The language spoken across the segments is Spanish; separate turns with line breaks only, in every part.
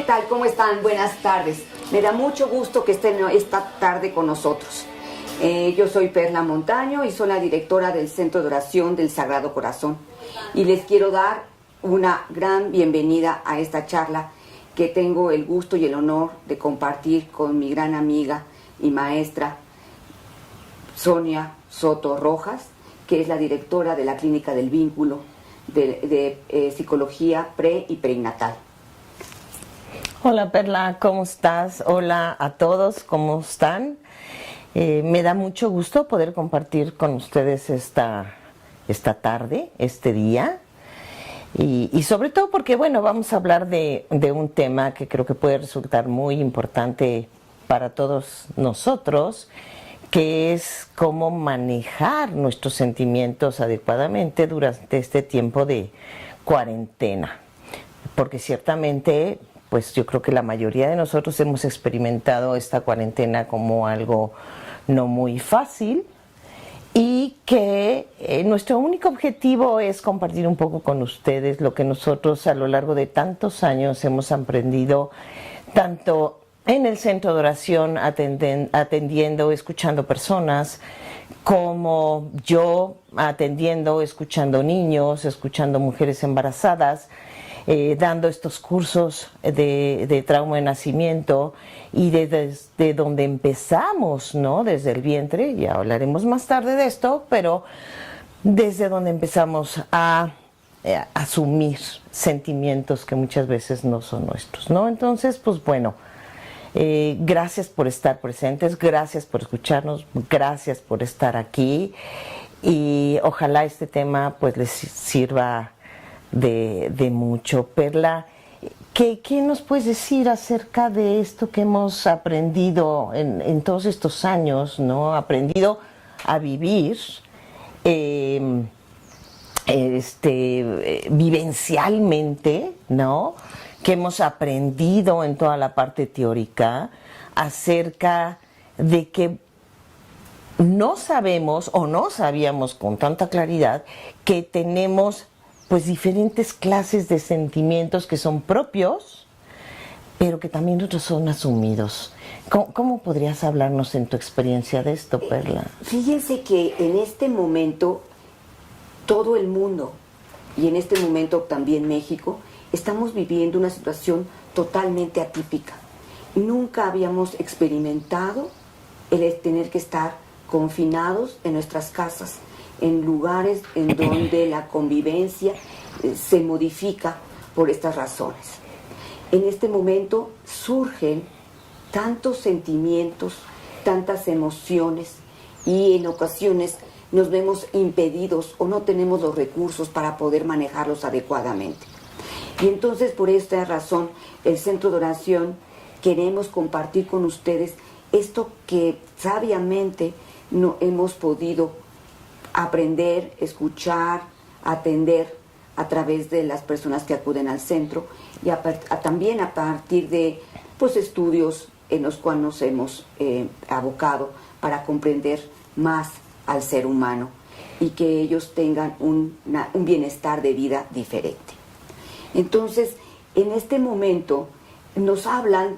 tal? ¿Cómo están? Buenas tardes. Me da mucho gusto que estén esta tarde con nosotros. Yo soy Perla Montaño y soy la directora del Centro de Oración del Sagrado Corazón. Y les quiero dar una gran bienvenida a esta charla que tengo el gusto y el honor de compartir con mi gran amiga y maestra Sonia Soto Rojas, que es la directora de la Clínica del Vínculo de Psicología Pre y Perinatal.
Hola Perla, ¿cómo estás? Hola a todos, ¿cómo están? Me da mucho gusto poder compartir con ustedes esta tarde, este día. Y sobre todo porque, bueno, vamos a hablar de un tema que creo que puede resultar muy importante para todos nosotros, que es cómo manejar nuestros sentimientos adecuadamente durante este tiempo de cuarentena. Porque ciertamente, pues yo creo que la mayoría de nosotros hemos experimentado esta cuarentena como algo no muy fácil y que nuestro único objetivo es compartir un poco con ustedes lo que nosotros a lo largo de tantos años hemos aprendido, tanto en el centro de oración atendiendo, escuchando personas, como yo atendiendo, escuchando niños, escuchando mujeres embarazadas, dando estos cursos de trauma de nacimiento y desde donde empezamos, ¿no? Desde el vientre, ya hablaremos más tarde de esto, pero desde donde empezamos a asumir sentimientos que muchas veces no son nuestros, ¿no? Entonces, pues bueno, gracias por estar presentes, gracias por escucharnos, gracias por estar aquí y ojalá este tema pues les sirva de mucho. Perla, ¿qué nos puedes decir acerca de esto que hemos aprendido en todos estos años, ¿no? Aprendido a vivir vivencialmente, ¿no? Que hemos aprendido en toda la parte teórica acerca de que no sabemos o no sabíamos con tanta claridad que tenemos pues diferentes clases de sentimientos que son propios, pero que también otros son asumidos. ¿Cómo podrías hablarnos en tu experiencia de esto, Perla?
Fíjense que en este momento todo el mundo, y en este momento también México, estamos viviendo una situación totalmente atípica. Nunca habíamos experimentado el tener que estar confinados en nuestras casas, en lugares en donde la convivencia se modifica por estas razones. En este momento surgen tantos sentimientos, tantas emociones y en ocasiones nos vemos impedidos o no tenemos los recursos para poder manejarlos adecuadamente. Y entonces por esta razón el Centro de Oración queremos compartir con ustedes esto que sabiamente no hemos podido aprender, escuchar, atender a través de las personas que acuden al centro y también a partir de pues, estudios en los cuales nos hemos abocado para comprender más al ser humano y que ellos tengan un bienestar de vida diferente. Entonces, en este momento nos hablan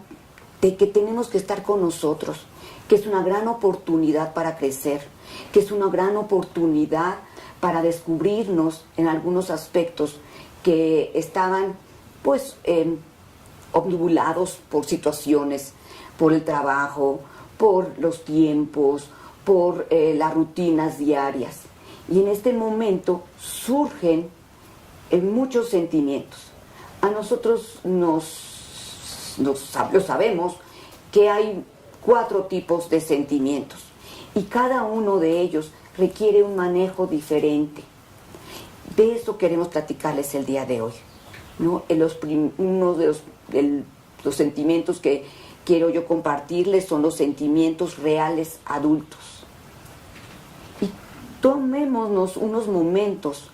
de que tenemos que estar con nosotros, que es una gran oportunidad para crecer, que es una gran oportunidad para descubrirnos en algunos aspectos que estaban pues obnubilados por situaciones, por el trabajo, por los tiempos, por las rutinas diarias. Y en este momento surgen muchos sentimientos. A nosotros lo sabemos que hay 4 tipos de sentimientos y cada uno de ellos requiere un manejo diferente. De eso queremos platicarles el día de hoy, ¿no? Uno de los sentimientos que quiero yo compartirles son los sentimientos reales adultos. Y tomémonos unos momentos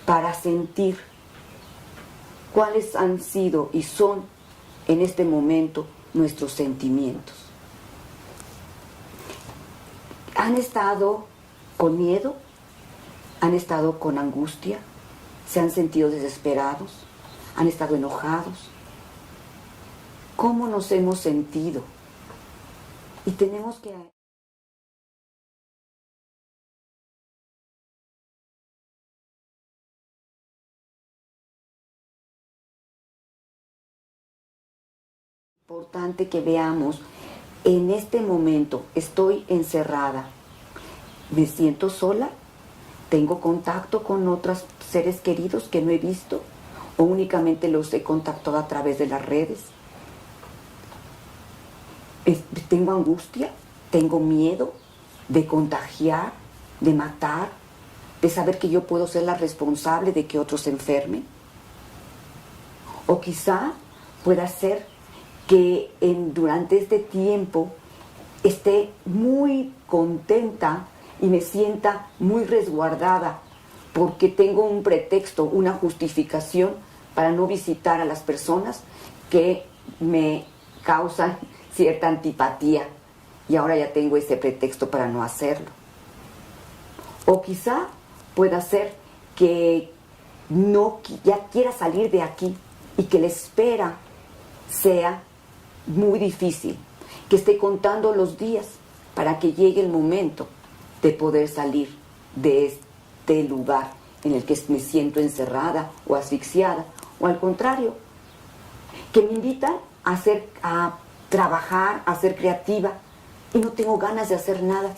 para sentir cuáles han sido y son en este momento nuestros sentimientos. ¿Han estado con miedo? ¿Han estado con angustia? ¿Se han sentido desesperados? ¿Han estado enojados? cómo nos hemos sentido. Y tenemos que... Importante que veamos, en este momento estoy encerrada, me siento sola, tengo contacto con otros seres queridos que no he visto o únicamente los he contactado a través de las redes. Tengo angustia, tengo miedo de contagiar, de matar, de saber que yo puedo ser la responsable de que otros se enfermen. O quizá pueda ser que durante este tiempo esté muy contenta y me sienta muy resguardada porque tengo un pretexto, una justificación para no visitar a las personas que me causan cierta antipatía y ahora ya tengo ese pretexto para no hacerlo. O quizá pueda ser que ya quiera salir de aquí y que la espera sea muy difícil, que esté contando los días para que llegue el momento de poder salir de este lugar en el que me siento encerrada o asfixiada, o al contrario, que me invitan a trabajar, a ser creativa y no tengo ganas de hacer nada.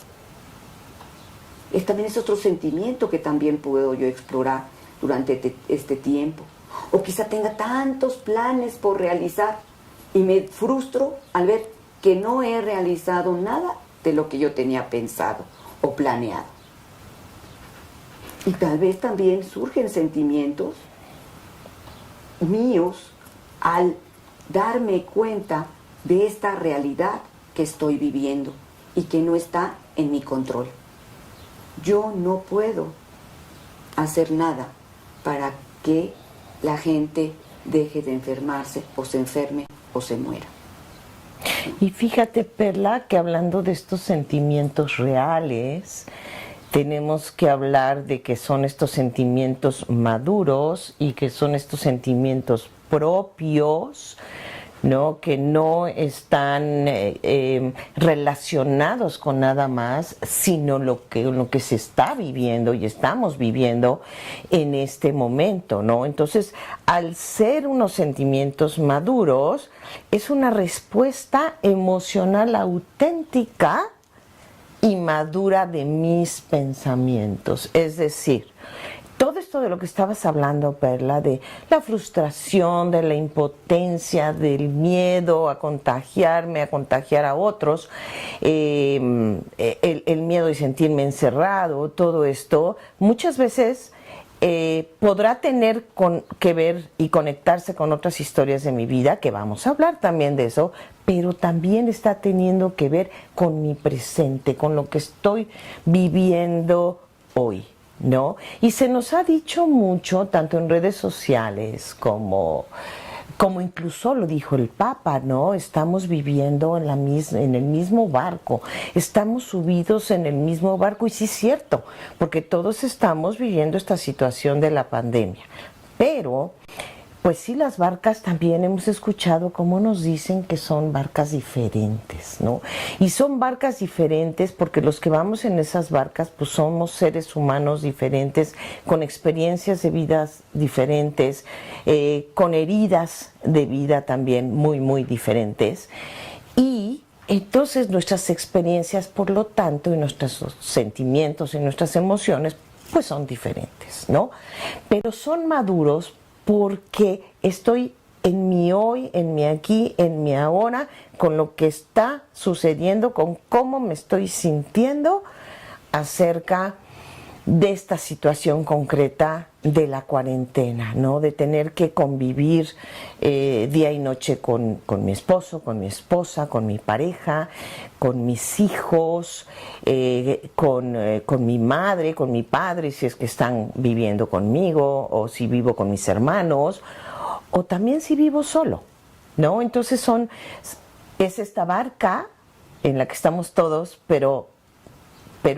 También es otro sentimiento que también puedo yo explorar durante este tiempo. O quizá tenga tantos planes por realizar y me frustro al ver que no he realizado nada de lo que yo tenía pensado o planeado. Y tal vez también surgen sentimientos míos al darme cuenta de esta realidad que estoy viviendo y que no está en mi control. Yo no puedo hacer nada para que la gente deje de enfermarse o se enferme o se muera.
Y fíjate, Perla, que hablando de estos sentimientos reales, tenemos que hablar de que son estos sentimientos maduros y que son estos sentimientos propios, ¿no? Que no están relacionados con nada más, sino lo que se está viviendo y estamos viviendo en este momento, ¿no? Entonces, al ser unos sentimientos maduros, es una respuesta emocional auténtica y madura de mis pensamientos. Es decir, todo esto de lo que estabas hablando, Perla, de la frustración, de la impotencia, del miedo a contagiarme, a contagiar a otros, el miedo de sentirme encerrado, todo esto, muchas veces podrá tener que ver y conectarse con otras historias de mi vida, que vamos a hablar también de eso, pero también está teniendo que ver con mi presente, con lo que estoy viviendo hoy, ¿no? Y se nos ha dicho mucho, tanto en redes sociales como incluso lo dijo el Papa, ¿no? Estamos viviendo en el mismo barco, estamos subidos en el mismo barco, y sí es cierto, porque todos estamos viviendo esta situación de la pandemia. Pero, pues sí, las barcas también hemos escuchado cómo nos dicen que son barcas diferentes, ¿no? Y son barcas diferentes porque los que vamos en esas barcas, pues somos seres humanos diferentes, con experiencias de vidas diferentes, con heridas de vida también muy, muy diferentes. Y entonces nuestras experiencias, por lo tanto, y nuestros sentimientos y nuestras emociones, pues son diferentes, ¿no? Pero son maduros porque estoy en mi hoy, en mi aquí, en mi ahora, con lo que está sucediendo, con cómo me estoy sintiendo acerca de esta situación concreta de la cuarentena, ¿no? De tener que convivir día y noche con mi esposo, con mi esposa, con mi pareja, con mis hijos, con mi madre, con mi padre, si es que están viviendo conmigo, o si vivo con mis hermanos, o también si vivo solo, ¿no? Entonces es esta barca en la que estamos todos, pero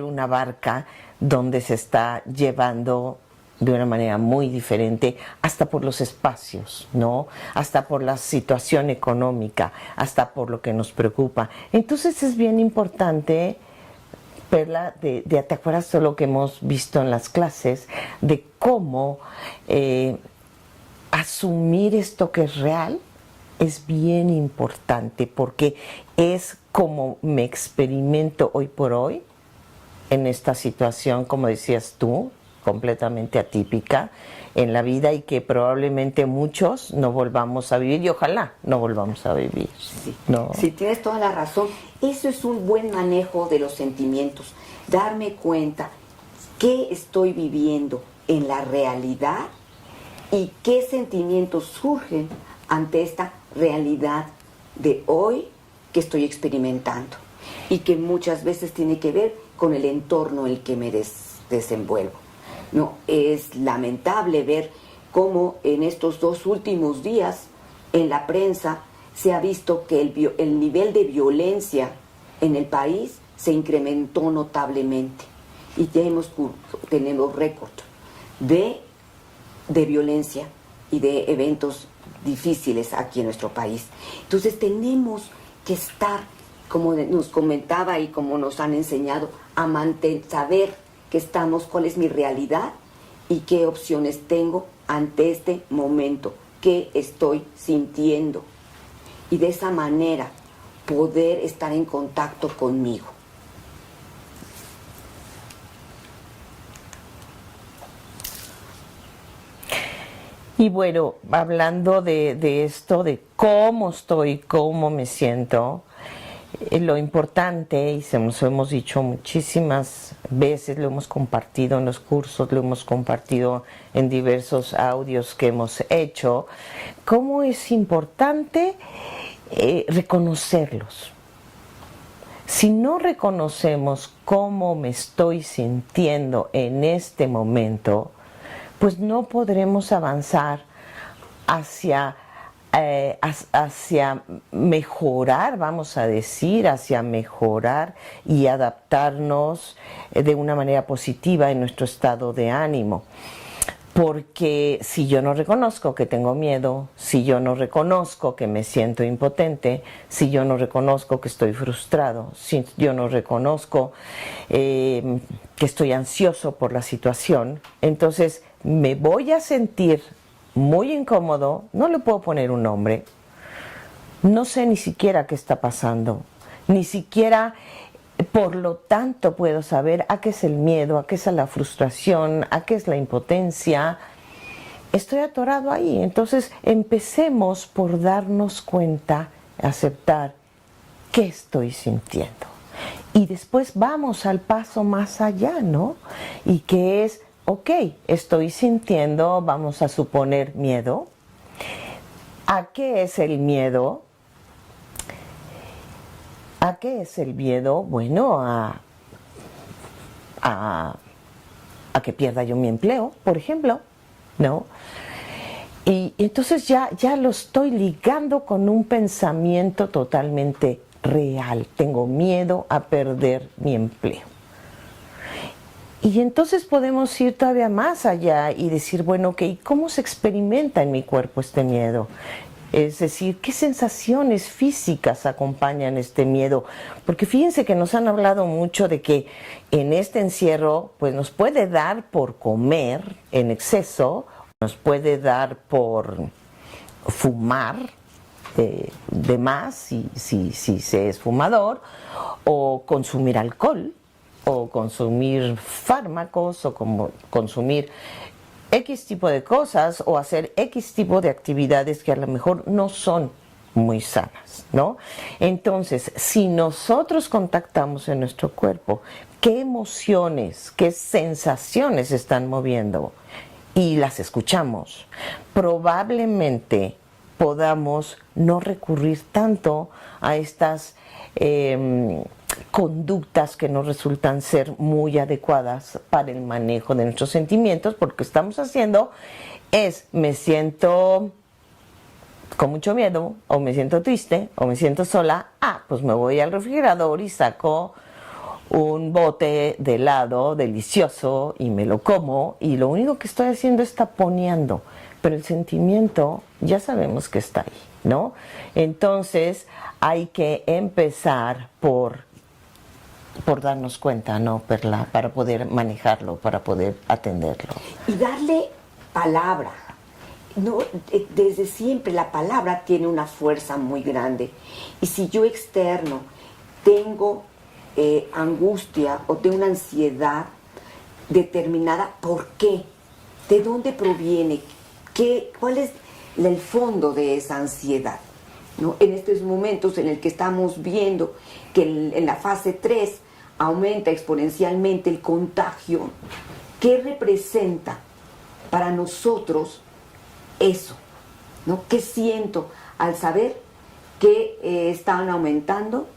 una barca donde se está llevando de una manera muy diferente, hasta por los espacios, ¿no? Hasta por la situación económica, hasta por lo que nos preocupa. Entonces es bien importante, Perla, ¿te acuerdas de lo que hemos visto en las clases? De cómo asumir esto que es real es bien importante, porque es como me experimento hoy por hoy en esta situación, como decías tú, completamente atípica en la vida y que probablemente muchos no volvamos a vivir y ojalá no volvamos a vivir.
Sí,
¿no?
Sí, tienes toda la razón. Eso es un buen manejo de los sentimientos. Darme cuenta qué estoy viviendo en la realidad y qué sentimientos surgen ante esta realidad de hoy que estoy experimentando y que muchas veces tiene que ver con el entorno en el que me desenvuelvo. No, es lamentable ver cómo en estos 2 últimos días en la prensa se ha visto que el nivel de violencia en el país se incrementó notablemente y tenemos récord de violencia y de eventos difíciles aquí en nuestro país. Entonces tenemos que estar, como nos comentaba y como nos han enseñado, a saber que estamos, cuál es mi realidad y qué opciones tengo ante este momento, qué estoy sintiendo. Y de esa manera poder estar en contacto conmigo.
Y bueno, hablando de esto, de cómo estoy, cómo me siento, lo importante, y se nos hemos dicho muchísimas veces, lo hemos compartido en los cursos, lo hemos compartido en diversos audios que hemos hecho, cómo es importante reconocerlos. Si no reconocemos cómo me estoy sintiendo en este momento, pues no podremos avanzar hacia mejorar, vamos a decir, hacia mejorar y adaptarnos de una manera positiva en nuestro estado de ánimo. Porque si yo no reconozco que tengo miedo, si yo no reconozco que me siento impotente, si yo no reconozco que estoy frustrado, si yo no reconozco que estoy ansioso por la situación, entonces me voy a sentir muy incómodo, no le puedo poner un nombre, no sé ni siquiera qué está pasando, ni siquiera, por lo tanto, puedo saber a qué es el miedo, a qué es la frustración, a qué es la impotencia. Estoy atorado ahí. Entonces, empecemos por darnos cuenta, aceptar qué estoy sintiendo. Y después vamos al paso más allá, ¿no? Y que es, ok, estoy sintiendo, vamos a suponer, miedo. ¿A qué es el miedo? ¿A qué es el miedo? Bueno, a que pierda yo mi empleo, por ejemplo, ¿no? Y entonces ya lo estoy ligando con un pensamiento totalmente real. Tengo miedo a perder mi empleo. Y entonces podemos ir todavía más allá y decir, bueno, ok, ¿cómo se experimenta en mi cuerpo este miedo? Es decir, ¿qué sensaciones físicas acompañan este miedo? Porque fíjense que nos han hablado mucho de que en este encierro pues nos puede dar por comer en exceso, nos puede dar por fumar de más, si se es fumador, o consumir alcohol, o consumir fármacos, o como consumir X tipo de cosas o hacer X tipo de actividades que a lo mejor no son muy sanas, ¿no? Entonces, si nosotros contactamos en nuestro cuerpo qué emociones, qué sensaciones están moviendo y las escuchamos, probablemente podamos no recurrir tanto a estas conductas que no resultan ser muy adecuadas para el manejo de nuestros sentimientos, porque lo que estamos haciendo es, me siento con mucho miedo, o me siento triste, o me siento sola, pues me voy al refrigerador y saco un bote de helado delicioso y me lo como y lo único que estoy haciendo es taponeando, pero el sentimiento ya sabemos que está ahí, ¿no? Entonces hay que empezar por darnos cuenta, ¿no, Perla? Para poder manejarlo, para poder atenderlo.
Y darle palabra. No, desde siempre la palabra tiene una fuerza muy grande. Y si yo externo tengo angustia o tengo una ansiedad determinada, ¿por qué? ¿De dónde proviene? ¿Cuál es el fondo de esa ansiedad? ¿No? En estos momentos en el que estamos viendo que en la fase 3 aumenta exponencialmente el contagio, ¿qué representa para nosotros eso? ¿No? ¿Qué siento al saber que están aumentando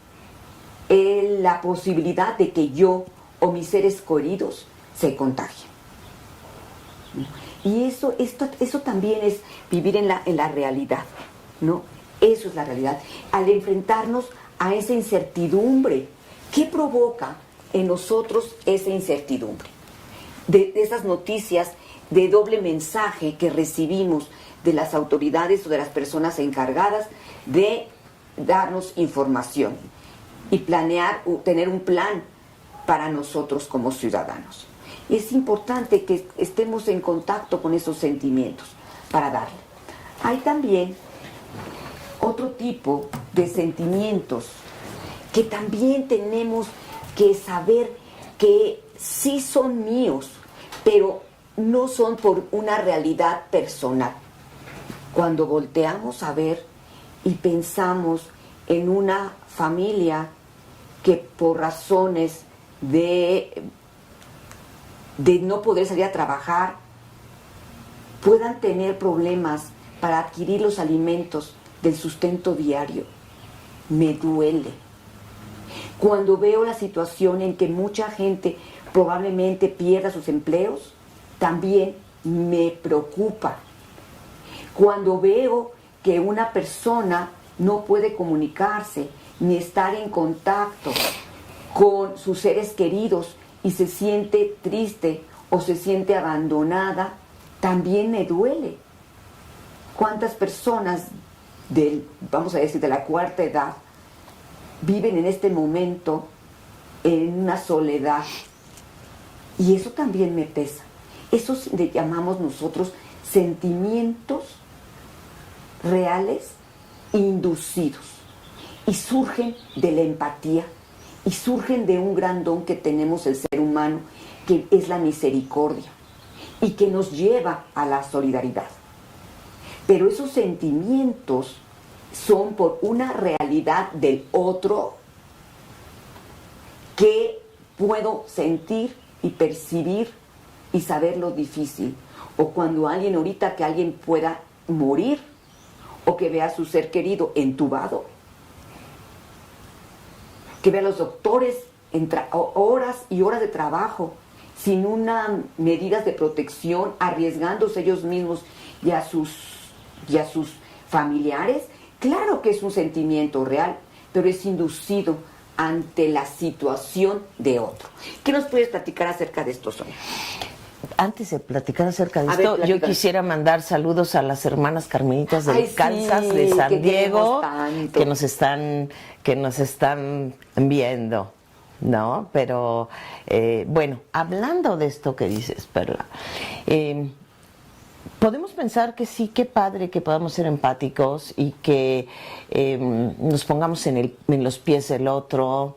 la posibilidad de que yo o mis seres queridos se contagien? Y eso también es vivir en la realidad, ¿no? Eso es la realidad. Al enfrentarnos a esa incertidumbre, ¿qué provoca en nosotros esa incertidumbre? De esas noticias de doble mensaje que recibimos de las autoridades o de las personas encargadas de darnos información y tener un plan para nosotros como ciudadanos. Es importante que estemos en contacto con esos sentimientos para darle. Hay también otro tipo de sentimientos que también tenemos que saber que sí son míos, pero no son por una realidad personal. Cuando volteamos a ver y pensamos en una familia que por razones de no poder salir a trabajar puedan tener problemas para adquirir los alimentos del sustento diario, me duele. Cuando veo la situación en que mucha gente probablemente pierda sus empleos, también me preocupa. Cuando veo que una persona no puede comunicarse ni estar en contacto con sus seres queridos y se siente triste o se siente abandonada, también me duele. ¿Cuántas personas vamos a decir, de la cuarta edad viven en este momento en una soledad? Y eso también me pesa. Eso le llamamos nosotros sentimientos reales inducidos. Y surgen de la empatía y surgen de un gran don que tenemos el ser humano, que es la misericordia y que nos lleva a la solidaridad. Pero esos sentimientos son por una realidad del otro que puedo sentir y percibir y saber lo difícil. O cuando ahorita que alguien pueda morir o que vea a su ser querido entubado, que vea a los doctores horas y horas de trabajo sin una medidas de protección, arriesgándose ellos mismos y a sus familiares. Claro que es un sentimiento real, pero es inducido ante la situación de otro. ¿Qué nos puedes platicar acerca de esto, Sonia?
Antes de platicar acerca de esto, yo quisiera mandar saludos a las hermanas carmelitas del Kansas, de San Diego, que nos están viendo, ¿no? Pero, bueno, hablando de esto que dices, Perla, podemos pensar que sí, qué padre que podamos ser empáticos y que nos pongamos en los pies del otro,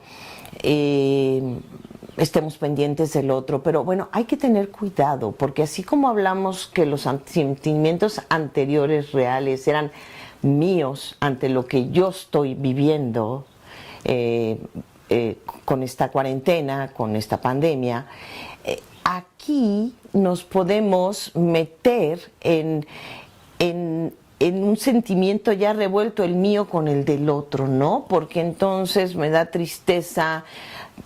estemos pendientes del otro, pero bueno, hay que tener cuidado, porque así como hablamos que los sentimientos anteriores reales eran míos ante lo que yo estoy viviendo con esta cuarentena, con esta pandemia, aquí nos podemos meter en en un sentimiento ya revuelto el mío con el del otro, ¿no? Porque entonces me da tristeza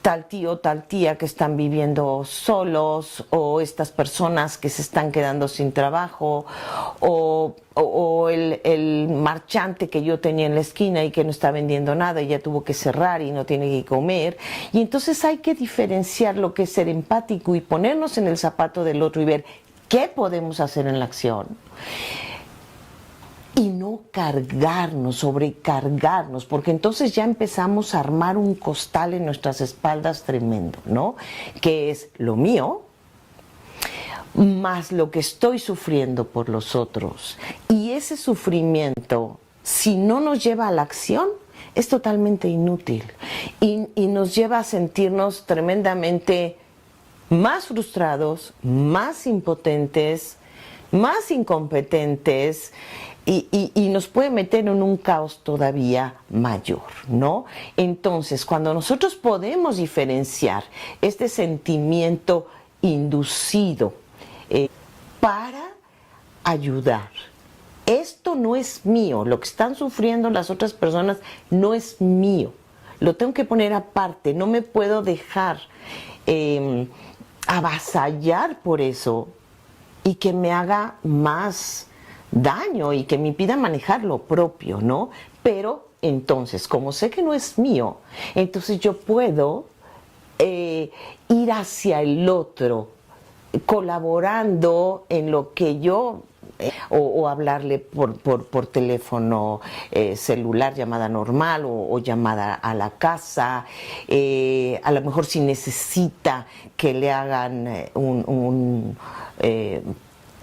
tal tío, tal tía que están viviendo solos, o estas personas que se están quedando sin trabajo, o el marchante que yo tenía en la esquina y que no está vendiendo nada y ya tuvo que cerrar y no tiene que comer. Y entonces hay que diferenciar lo que es ser empático y ponernos en el zapato del otro y ver qué podemos hacer en la acción. Y no cargarnos, sobrecargarnos, porque entonces ya empezamos a armar un costal en nuestras espaldas tremendo, ¿no? Que es lo mío, más lo que estoy sufriendo por los otros. Y ese sufrimiento, si no nos lleva a la acción, es totalmente inútil. Y nos lleva a sentirnos tremendamente más frustrados, más impotentes, más incompetentes, y nos puede meter en un caos todavía mayor, ¿no? Entonces, cuando nosotros podemos diferenciar este sentimiento inducido para ayudar, esto no es mío, lo que están sufriendo las otras personas no es mío, lo tengo que poner aparte, no me puedo dejar avasallar por eso y que me haga más daño y que me impida manejar lo propio, ¿no? Pero entonces, como sé que no es mío, entonces yo puedo ir hacia el otro, colaborando en lo que yo, o hablarle por teléfono celular, llamada normal, o llamada a la casa, a lo mejor si necesita que le hagan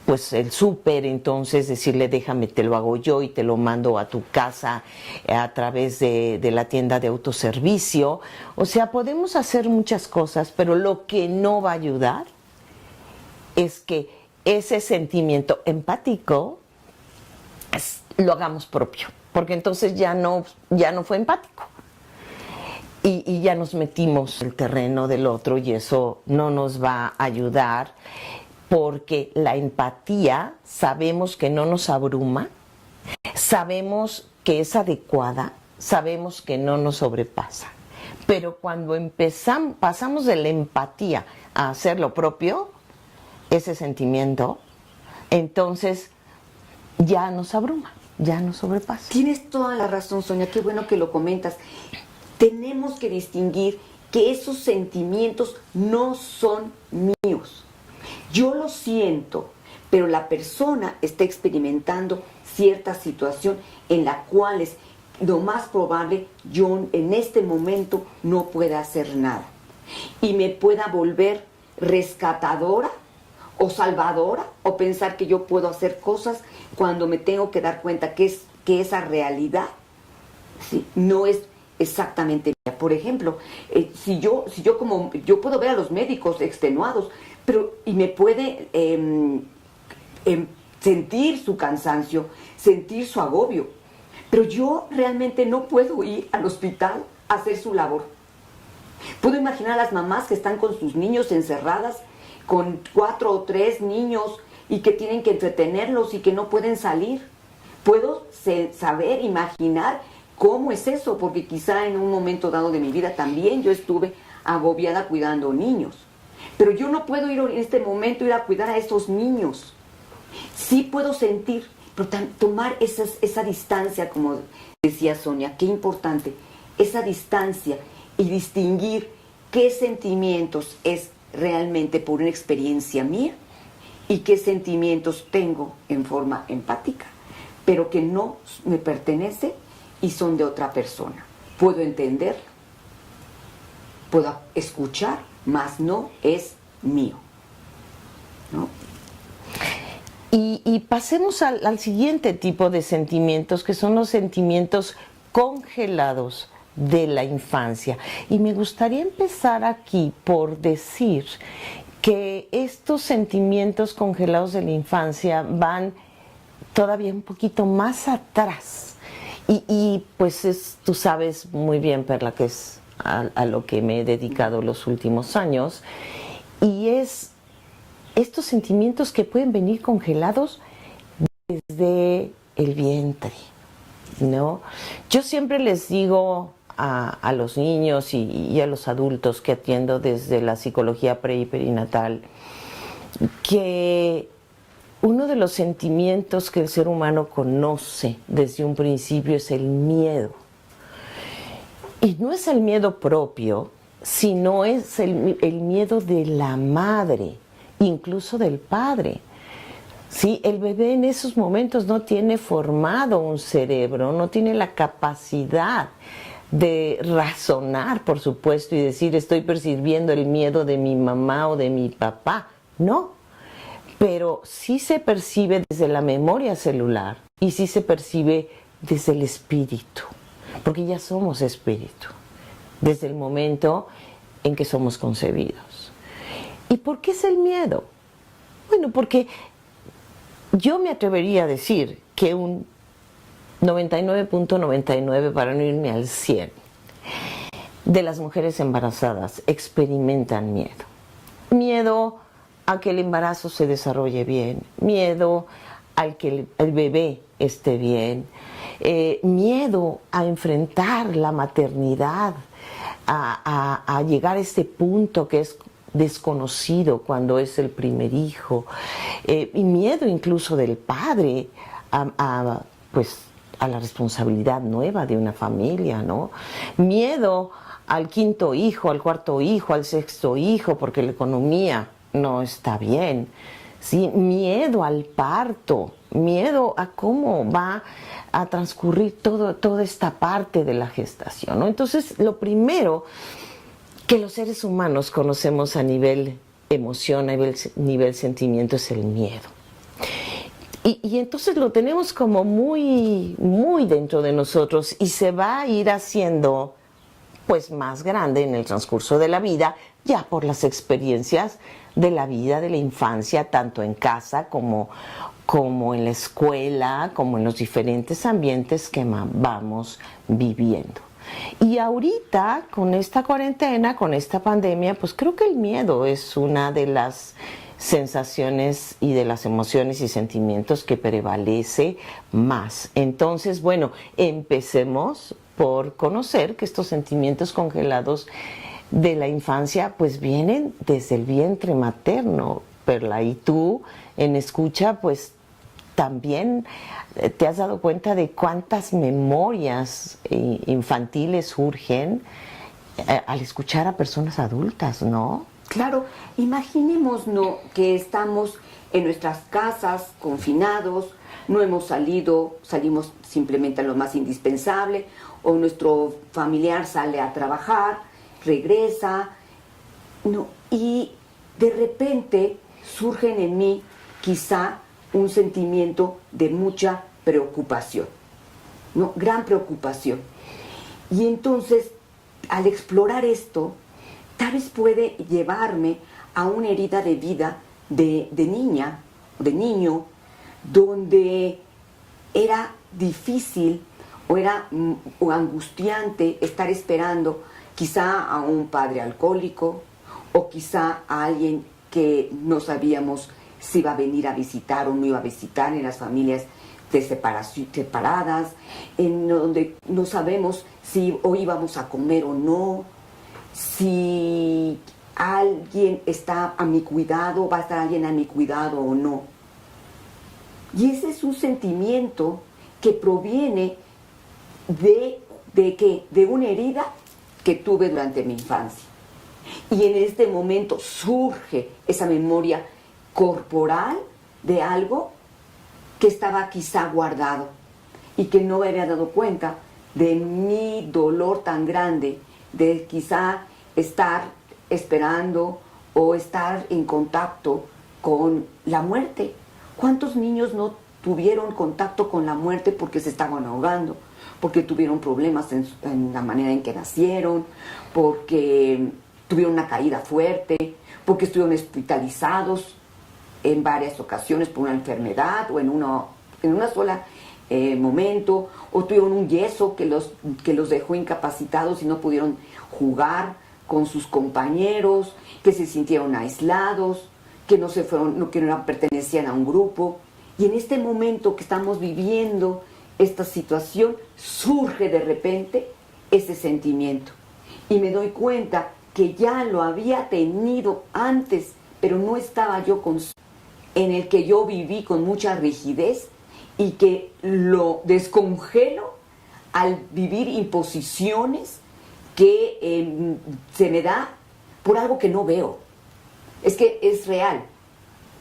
pues el súper, entonces decirle déjame, te lo hago yo y te lo mando a tu casa a través de la tienda de autoservicio. O sea, podemos hacer muchas cosas, pero lo que no va a ayudar es que ese sentimiento empático lo hagamos propio, porque entonces ya no fue empático. Y ya nos metimos en el terreno del otro y eso no nos va a ayudar. Porque la empatía sabemos que no nos abruma, sabemos que es adecuada, sabemos que no nos sobrepasa. Pero cuando pasamos de la empatía a hacer lo propio, ese sentimiento, entonces ya nos abruma, ya nos sobrepasa.
Tienes toda la razón, Sonia, qué bueno que lo comentas. Tenemos que distinguir que esos sentimientos no son míos. Yo lo siento, pero la persona está experimentando cierta situación en la cual es lo más probable yo en este momento no pueda hacer nada. Y me pueda volver rescatadora o salvadora o pensar que yo puedo hacer cosas cuando me tengo que dar cuenta que esa realidad, ¿sí?, no es exactamente mía. Por ejemplo, si yo puedo ver a los médicos extenuados, y me puede sentir su cansancio, sentir su agobio, pero yo realmente no puedo ir al hospital a hacer su labor. Puedo imaginar a las mamás que están con sus niños encerradas, con 4 o 3 niños y que tienen que entretenerlos y que no pueden salir. Puedo saber, imaginar cómo es eso, porque quizá en un momento dado de mi vida también yo estuve agobiada cuidando niños. Pero yo no puedo ir en este momento ir a cuidar a esos niños. Sí puedo sentir, pero tomar esa distancia, como decía Sonia, qué importante, esa distancia y distinguir qué sentimientos es realmente por una experiencia mía y qué sentimientos tengo en forma empática, pero que no me pertenece y son de otra persona. Puedo entender, puedo escuchar, mas no es mío, ¿no?
Y pasemos al siguiente tipo de sentimientos, que son los sentimientos congelados de la infancia. Y me gustaría empezar aquí por decir que estos sentimientos congelados de la infancia van todavía un poquito más atrás. Y pues tú sabes muy bien, Perla, que es a lo que me he dedicado los últimos años, y es estos sentimientos que pueden venir congelados desde el vientre, ¿no? Yo siempre les digo a los niños y a los adultos que atiendo desde la psicología pre y perinatal que uno de los sentimientos que el ser humano conoce desde un principio es el miedo. Y no es el miedo propio, sino es el miedo de la madre, incluso del padre. ¿Sí? El bebé en esos momentos no tiene formado un cerebro, no tiene la capacidad de razonar, por supuesto, y decir estoy percibiendo el miedo de mi mamá o de mi papá. No, pero sí se percibe desde la memoria celular y sí se percibe desde el espíritu, porque ya somos espíritu, desde el momento en que somos concebidos. ¿Y por qué es el miedo? Bueno, porque yo me atrevería a decir que un 99.99, para no irme al 100, de las mujeres embarazadas experimentan miedo. Miedo a que el embarazo se desarrolle bien, miedo al que el bebé esté bien, miedo a enfrentar la maternidad, a llegar a este punto que es desconocido cuando es el primer hijo, y miedo incluso del padre pues, a la responsabilidad nueva de una familia, ¿no? Miedo al quinto hijo, al cuarto hijo, al sexto hijo, porque la economía no está bien. ¿Sí? Miedo al parto, miedo a cómo va a transcurrir toda esta parte de la gestación, ¿no? Entonces, lo primero que los seres humanos conocemos a nivel emoción, a nivel sentimiento, es el miedo. Y entonces lo tenemos como muy, muy dentro de nosotros y se va a ir haciendo pues más grande en el transcurso de la vida, ya por las experiencias de la vida, de la infancia, tanto en casa como en la escuela, como en los diferentes ambientes que vamos viviendo. Y ahorita, con esta cuarentena, con esta pandemia, pues creo que el miedo es una de las sensaciones y de las emociones y sentimientos que prevalece más. Entonces, bueno, empecemos por conocer que estos sentimientos congelados de la infancia pues vienen desde el vientre materno, Perla, y tú en escucha pues también te has dado cuenta de cuántas memorias infantiles surgen al escuchar a personas adultas, ¿no?
Claro, imaginemos, ¿no?, que estamos en nuestras casas, confinados, no hemos salido, salimos simplemente a lo más indispensable, o nuestro familiar sale a trabajar, regresa, ¿no?, y de repente surgen en mí quizá un sentimiento de mucha preocupación, ¿no?, gran preocupación. Y entonces, al explorar esto, tal vez puede llevarme a una herida de vida de niña, de niño, donde era difícil o era angustiante estar esperando quizá a un padre alcohólico o quizá a alguien que no sabíamos si iba a venir a visitar o no iba a visitar, en las familias de separadas, en donde no sabemos si hoy íbamos a comer o no, si alguien está a mi cuidado, va a estar alguien a mi cuidado o no. Y ese es un sentimiento que proviene de una herida que tuve durante mi infancia. Y en este momento surge esa memoria corporal de algo que estaba quizá guardado y que no me había dado cuenta de mi dolor tan grande, de quizá estar esperando o estar en contacto con la muerte. ¿Cuántos niños no tuvieron contacto con la muerte porque se estaban ahogando, porque tuvieron problemas en la manera en que nacieron, porque tuvieron una caída fuerte, porque estuvieron hospitalizados en varias ocasiones por una enfermedad o en una sola momento, o tuvieron un yeso que los dejó incapacitados y no pudieron jugar con sus compañeros, que se sintieron aislados, que no pertenecían a un grupo, Y en este momento que estamos viviendo esta situación, surge de repente ese sentimiento. Y me doy cuenta que ya lo había tenido antes, pero no estaba yo en el que yo viví con mucha rigidez y que lo descongelo al vivir imposiciones que se me da por algo que no veo. Es que es real.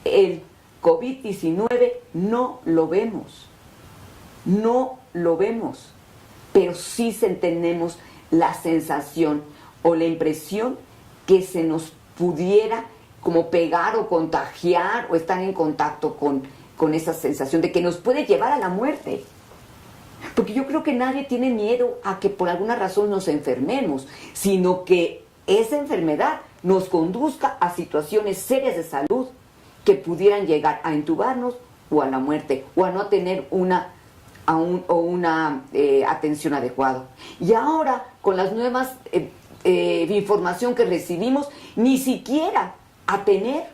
El COVID-19 no lo vemos. No lo vemos. Pero sí tenemos la sensación o la impresión que se nos pudiera como pegar o contagiar o estar en contacto con esa sensación de que nos puede llevar a la muerte. Porque yo creo que nadie tiene miedo a que por alguna razón nos enfermemos, sino que esa enfermedad nos conduzca a situaciones serias de salud que pudieran llegar a intubarnos o a la muerte o a no tener una atención adecuada. Y ahora, con las nuevas información que recibimos, ni siquiera a tener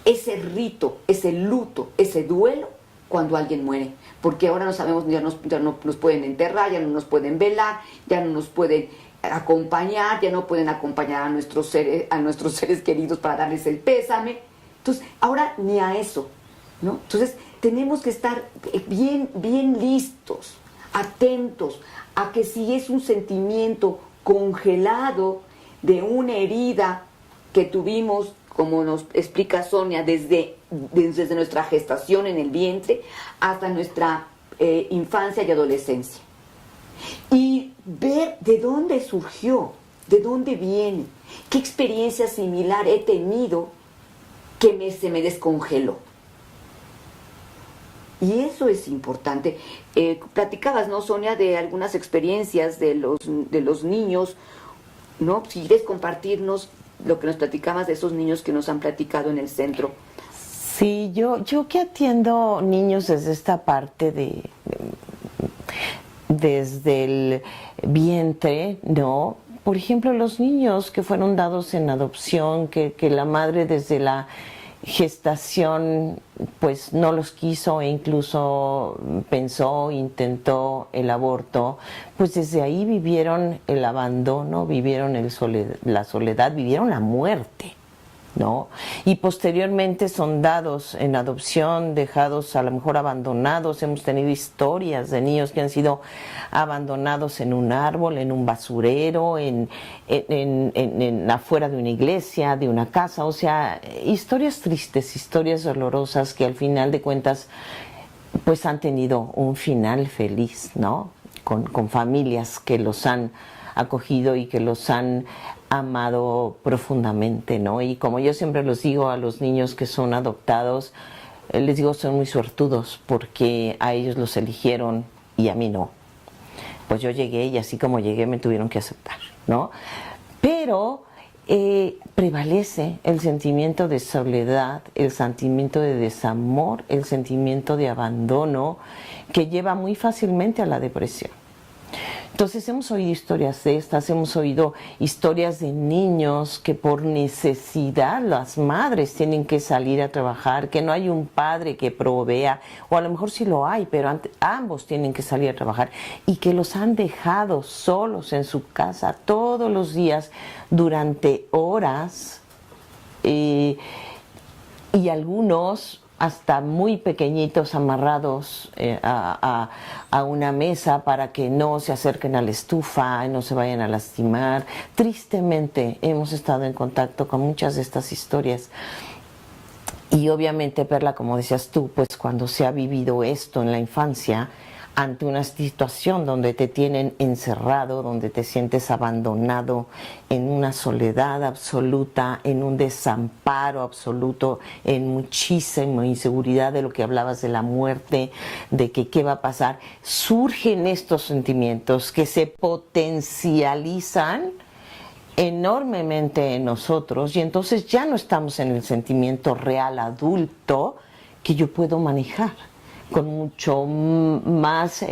ese rito, ese luto, ese duelo cuando alguien muere, porque ahora no sabemos, ya no nos pueden enterrar, ya no nos pueden velar, ya no nos pueden acompañar, ya no pueden acompañar a nuestros seres queridos para darles el pésame. Entonces, ahora ni a eso, ¿no? Entonces, tenemos que estar bien listos, atentos a que si es un sentimiento congelado de una herida que tuvimos, como nos explica Sonia, desde nuestra gestación en el vientre hasta nuestra infancia y adolescencia. Y ver de dónde surgió, de dónde viene, qué experiencia similar he tenido que se me descongeló. Y eso es importante. Platicabas, ¿no, Sonia, de algunas experiencias de los niños, ¿no? Si quieres compartirnos lo que nos platicabas de esos niños que nos han platicado en el centro.
Sí, yo que atiendo niños desde esta parte desde el vientre, ¿no? Por ejemplo, los niños que fueron dados en adopción, que la madre desde la gestación pues no los quiso e incluso intentó el aborto, pues desde ahí vivieron el abandono, vivieron la soledad, vivieron la muerte, ¿no? Y posteriormente son dados en adopción, dejados a lo mejor abandonados. Hemos tenido historias de niños que han sido abandonados en un árbol, en un basurero, en afuera de una iglesia, de una casa. O sea, historias tristes, historias dolorosas que al final de cuentas pues han tenido un final feliz, ¿no? Con familias que los han acogido y que los han amado profundamente, ¿no? Y como yo siempre les digo a los niños que son adoptados, les digo, son muy suertudos porque a ellos los eligieron y a mí no. Pues yo llegué y así como llegué me tuvieron que aceptar, ¿no? Pero prevalece el sentimiento de soledad, el sentimiento de desamor, el sentimiento de abandono que lleva muy fácilmente a la depresión. Entonces hemos oído historias de estas, hemos oído historias de niños que por necesidad las madres tienen que salir a trabajar, que no hay un padre que provea, o a lo mejor sí lo hay, pero ambos tienen que salir a trabajar y que los han dejado solos en su casa todos los días durante horas y algunos hasta muy pequeñitos amarrados a una mesa para que no se acerquen a la estufa y no se vayan a lastimar. Tristemente hemos estado en contacto con muchas de estas historias. Y obviamente, Perla, como decías tú, pues cuando se ha vivido esto en la infancia, ante una situación donde te tienen encerrado, donde te sientes abandonado, en una soledad absoluta, en un desamparo absoluto, en muchísima inseguridad de lo que hablabas de la muerte, de que qué va a pasar, surgen estos sentimientos que se potencializan enormemente en nosotros y entonces ya no estamos en el sentimiento real adulto que yo puedo manejar. con mucho más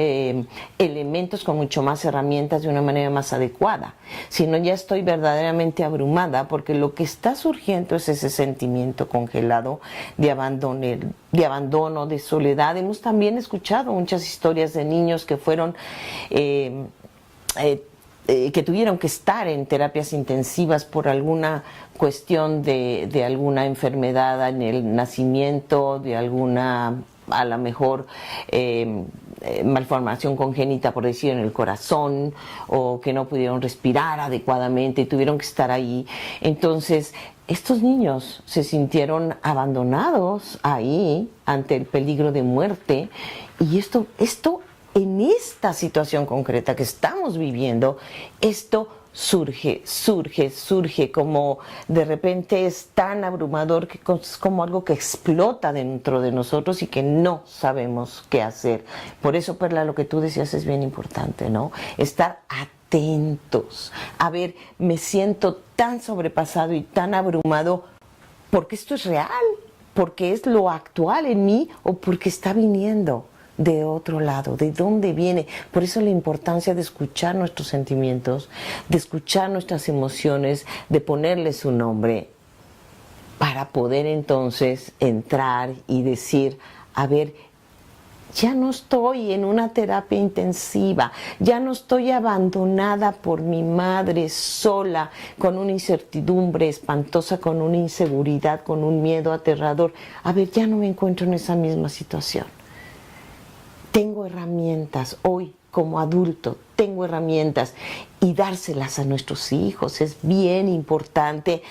elementos, con mucho más herramientas de una manera más adecuada, sino ya estoy verdaderamente abrumada porque lo que está surgiendo es ese sentimiento congelado de abandono, de soledad. Hemos también escuchado muchas historias de niños que fueron que tuvieron que estar en terapias intensivas por alguna cuestión de alguna enfermedad en el nacimiento, de alguna, a lo mejor, malformación congénita, por decir, en el corazón, o que no pudieron respirar adecuadamente y tuvieron que estar ahí. Entonces, estos niños se sintieron abandonados ahí ante el peligro de muerte, y esto en esta situación concreta que estamos viviendo, esto surge, como de repente es tan abrumador que es como algo que explota dentro de nosotros y que no sabemos qué hacer. Por eso, Perla, lo que tú decías es bien importante, ¿no? Estar atentos. A ver, me siento tan sobrepasado y tan abrumado porque esto es real, porque es lo actual en mí o porque está viniendo de otro lado, de dónde viene. Por eso la importancia de escuchar nuestros sentimientos, de escuchar nuestras emociones, de ponerles un nombre, para poder entonces entrar y decir, a ver, ya no estoy en una terapia intensiva, ya no estoy abandonada por mi madre sola, con una incertidumbre espantosa, con una inseguridad, con un miedo aterrador. A ver, ya no me encuentro en esa misma situación. Tengo herramientas hoy como adulto, tengo herramientas, y dárselas a nuestros hijos es bien importante.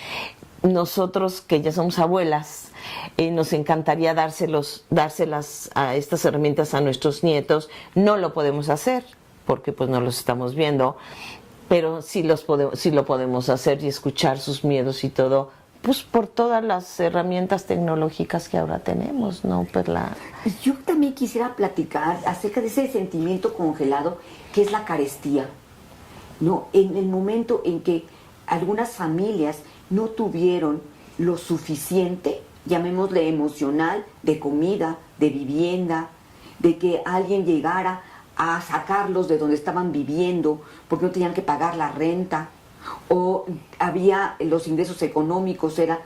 Nosotros que ya somos abuelas, nos encantaría dárselas a estas herramientas a nuestros nietos. No lo podemos hacer porque pues no los estamos viendo, pero sí lo podemos hacer y escuchar sus miedos y todo, pues por todas las herramientas tecnológicas que ahora tenemos, ¿no, Perla?
Yo también quisiera platicar acerca de ese sentimiento congelado que es la carestía, ¿no? En el momento en que algunas familias no tuvieron lo suficiente, llamémosle emocional, de comida, de vivienda, de que alguien llegara a sacarlos de donde estaban viviendo porque no tenían que pagar la renta, o había los ingresos económicos eran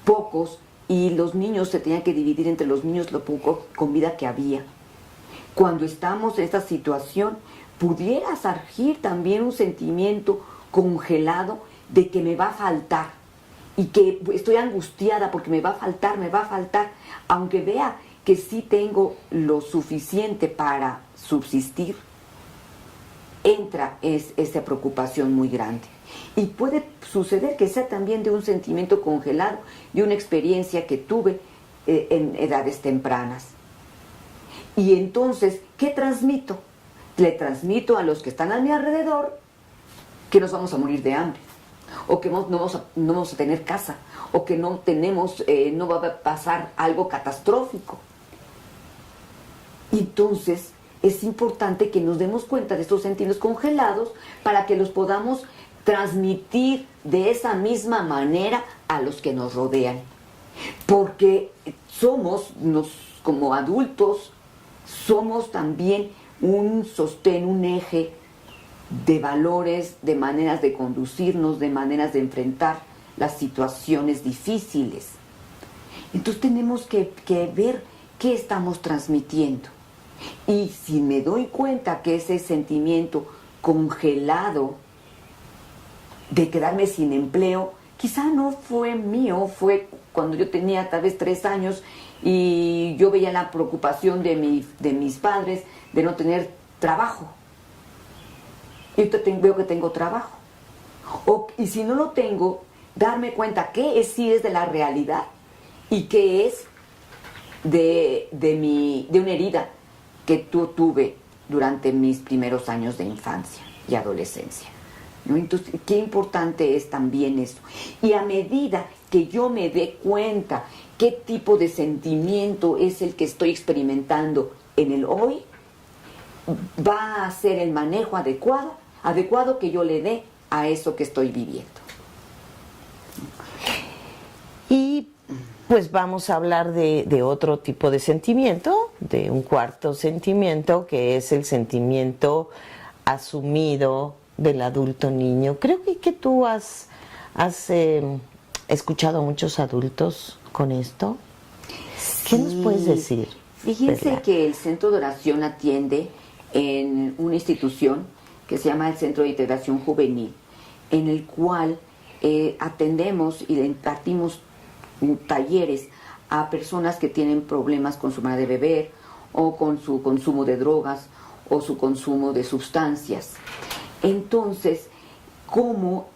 pocos y los niños se tenían que dividir entre los niños lo poco comida que había. Cuando estamos en esta situación, pudiera surgir también un sentimiento congelado de que me va a faltar y que estoy angustiada porque me va a faltar, aunque vea que sí tengo lo suficiente para subsistir. Entra esa preocupación muy grande. Y puede suceder que sea también de un sentimiento congelado, de una experiencia que tuve en edades tempranas. Y entonces, ¿qué transmito? Le transmito a los que están a mi alrededor que nos vamos a morir de hambre, o que no vamos a tener casa, o que no va a pasar algo catastrófico. Y entonces es importante que nos demos cuenta de estos sentimientos congelados para que los podamos transmitir de esa misma manera a los que nos rodean. Porque como adultos, somos también un sostén, un eje de valores, de maneras de conducirnos, de maneras de enfrentar las situaciones difíciles. Entonces tenemos que ver qué estamos transmitiendo. Y si me doy cuenta que ese sentimiento congelado de quedarme sin empleo, quizá no fue mío, fue cuando yo tenía tal vez 3 años y yo veía la preocupación de mis padres de no tener trabajo. Y ahorita veo que tengo trabajo. Y si no lo tengo, darme cuenta qué sí es de la realidad y qué es de una herida que tuve durante mis primeros años de infancia y adolescencia, ¿no? Entonces, qué importante es también esto. Y a medida que yo me dé cuenta qué tipo de sentimiento es el que estoy experimentando en el hoy, va a ser el manejo adecuado que yo le dé a eso que estoy viviendo.
Y pues vamos a hablar de otro tipo de sentimiento, de un cuarto sentimiento, que es el sentimiento asumido del adulto niño. Creo que tú has escuchado a muchos adultos con esto. ¿Qué nos puedes decir?
Fíjense
Perla?
que el centro de oración atiende en una institución que se llama el Centro de Integración Juvenil, en el cual atendemos y le impartimos talleres a personas que tienen problemas con su manera de beber o con su consumo de drogas o su consumo de sustancias. Entonces, ¿cómo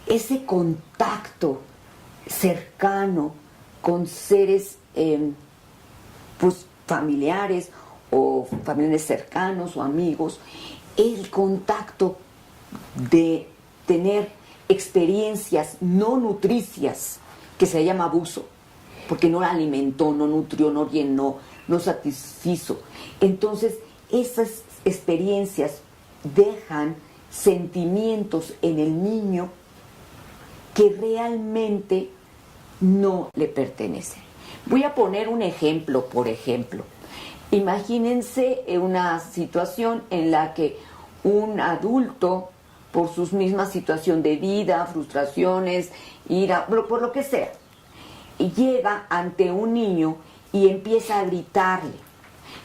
ese contacto cercano con seres pues familiares o familiares cercanos o amigos, el contacto de tener experiencias no nutricias, que se llama abuso, porque no alimentó, no nutrió, no llenó, no satisfizo. Entonces, esas experiencias dejan sentimientos en el niño que realmente no le pertenecen. Voy a poner un ejemplo, por ejemplo. Imagínense una situación en la que un adulto, por su misma situación de vida, frustraciones, ira, por lo que sea, llega ante un niño y empieza a gritarle.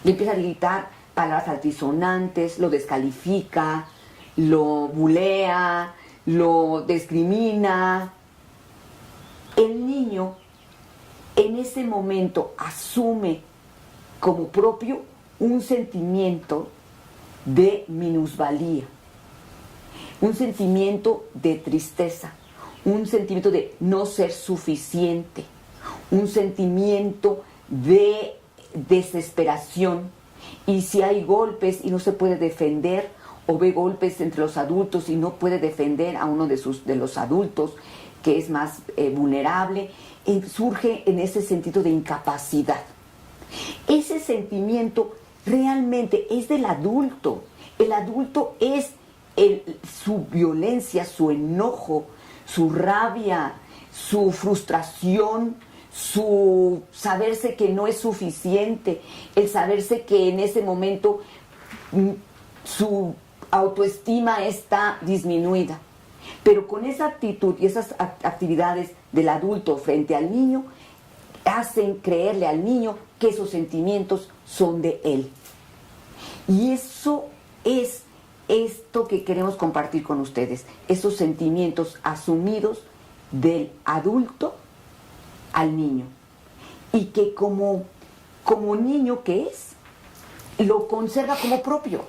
Le empieza a gritar palabras altisonantes, lo descalifica, lo bulea, lo discrimina. El niño en ese momento asume como propio un sentimiento de minusvalía, un sentimiento de tristeza, un sentimiento de no ser suficiente, un sentimiento de desesperación. Y si hay golpes y no se puede defender, o ve golpes entre los adultos y no puede defender a uno de los adultos que es más vulnerable, surge en ese sentido de incapacidad. Ese sentimiento realmente es del adulto. El adulto es su violencia, su enojo, su rabia, su frustración, su saberse que no es suficiente, el saberse que en ese momento su autoestima está disminuida. Pero con esa actitud y esas actividades del adulto frente al niño, hacen creerle al niño que esos sentimientos son de él. Y eso es esto que queremos compartir con ustedes, esos sentimientos asumidos del adulto al niño. Y que como niño que es, lo conserva como propio.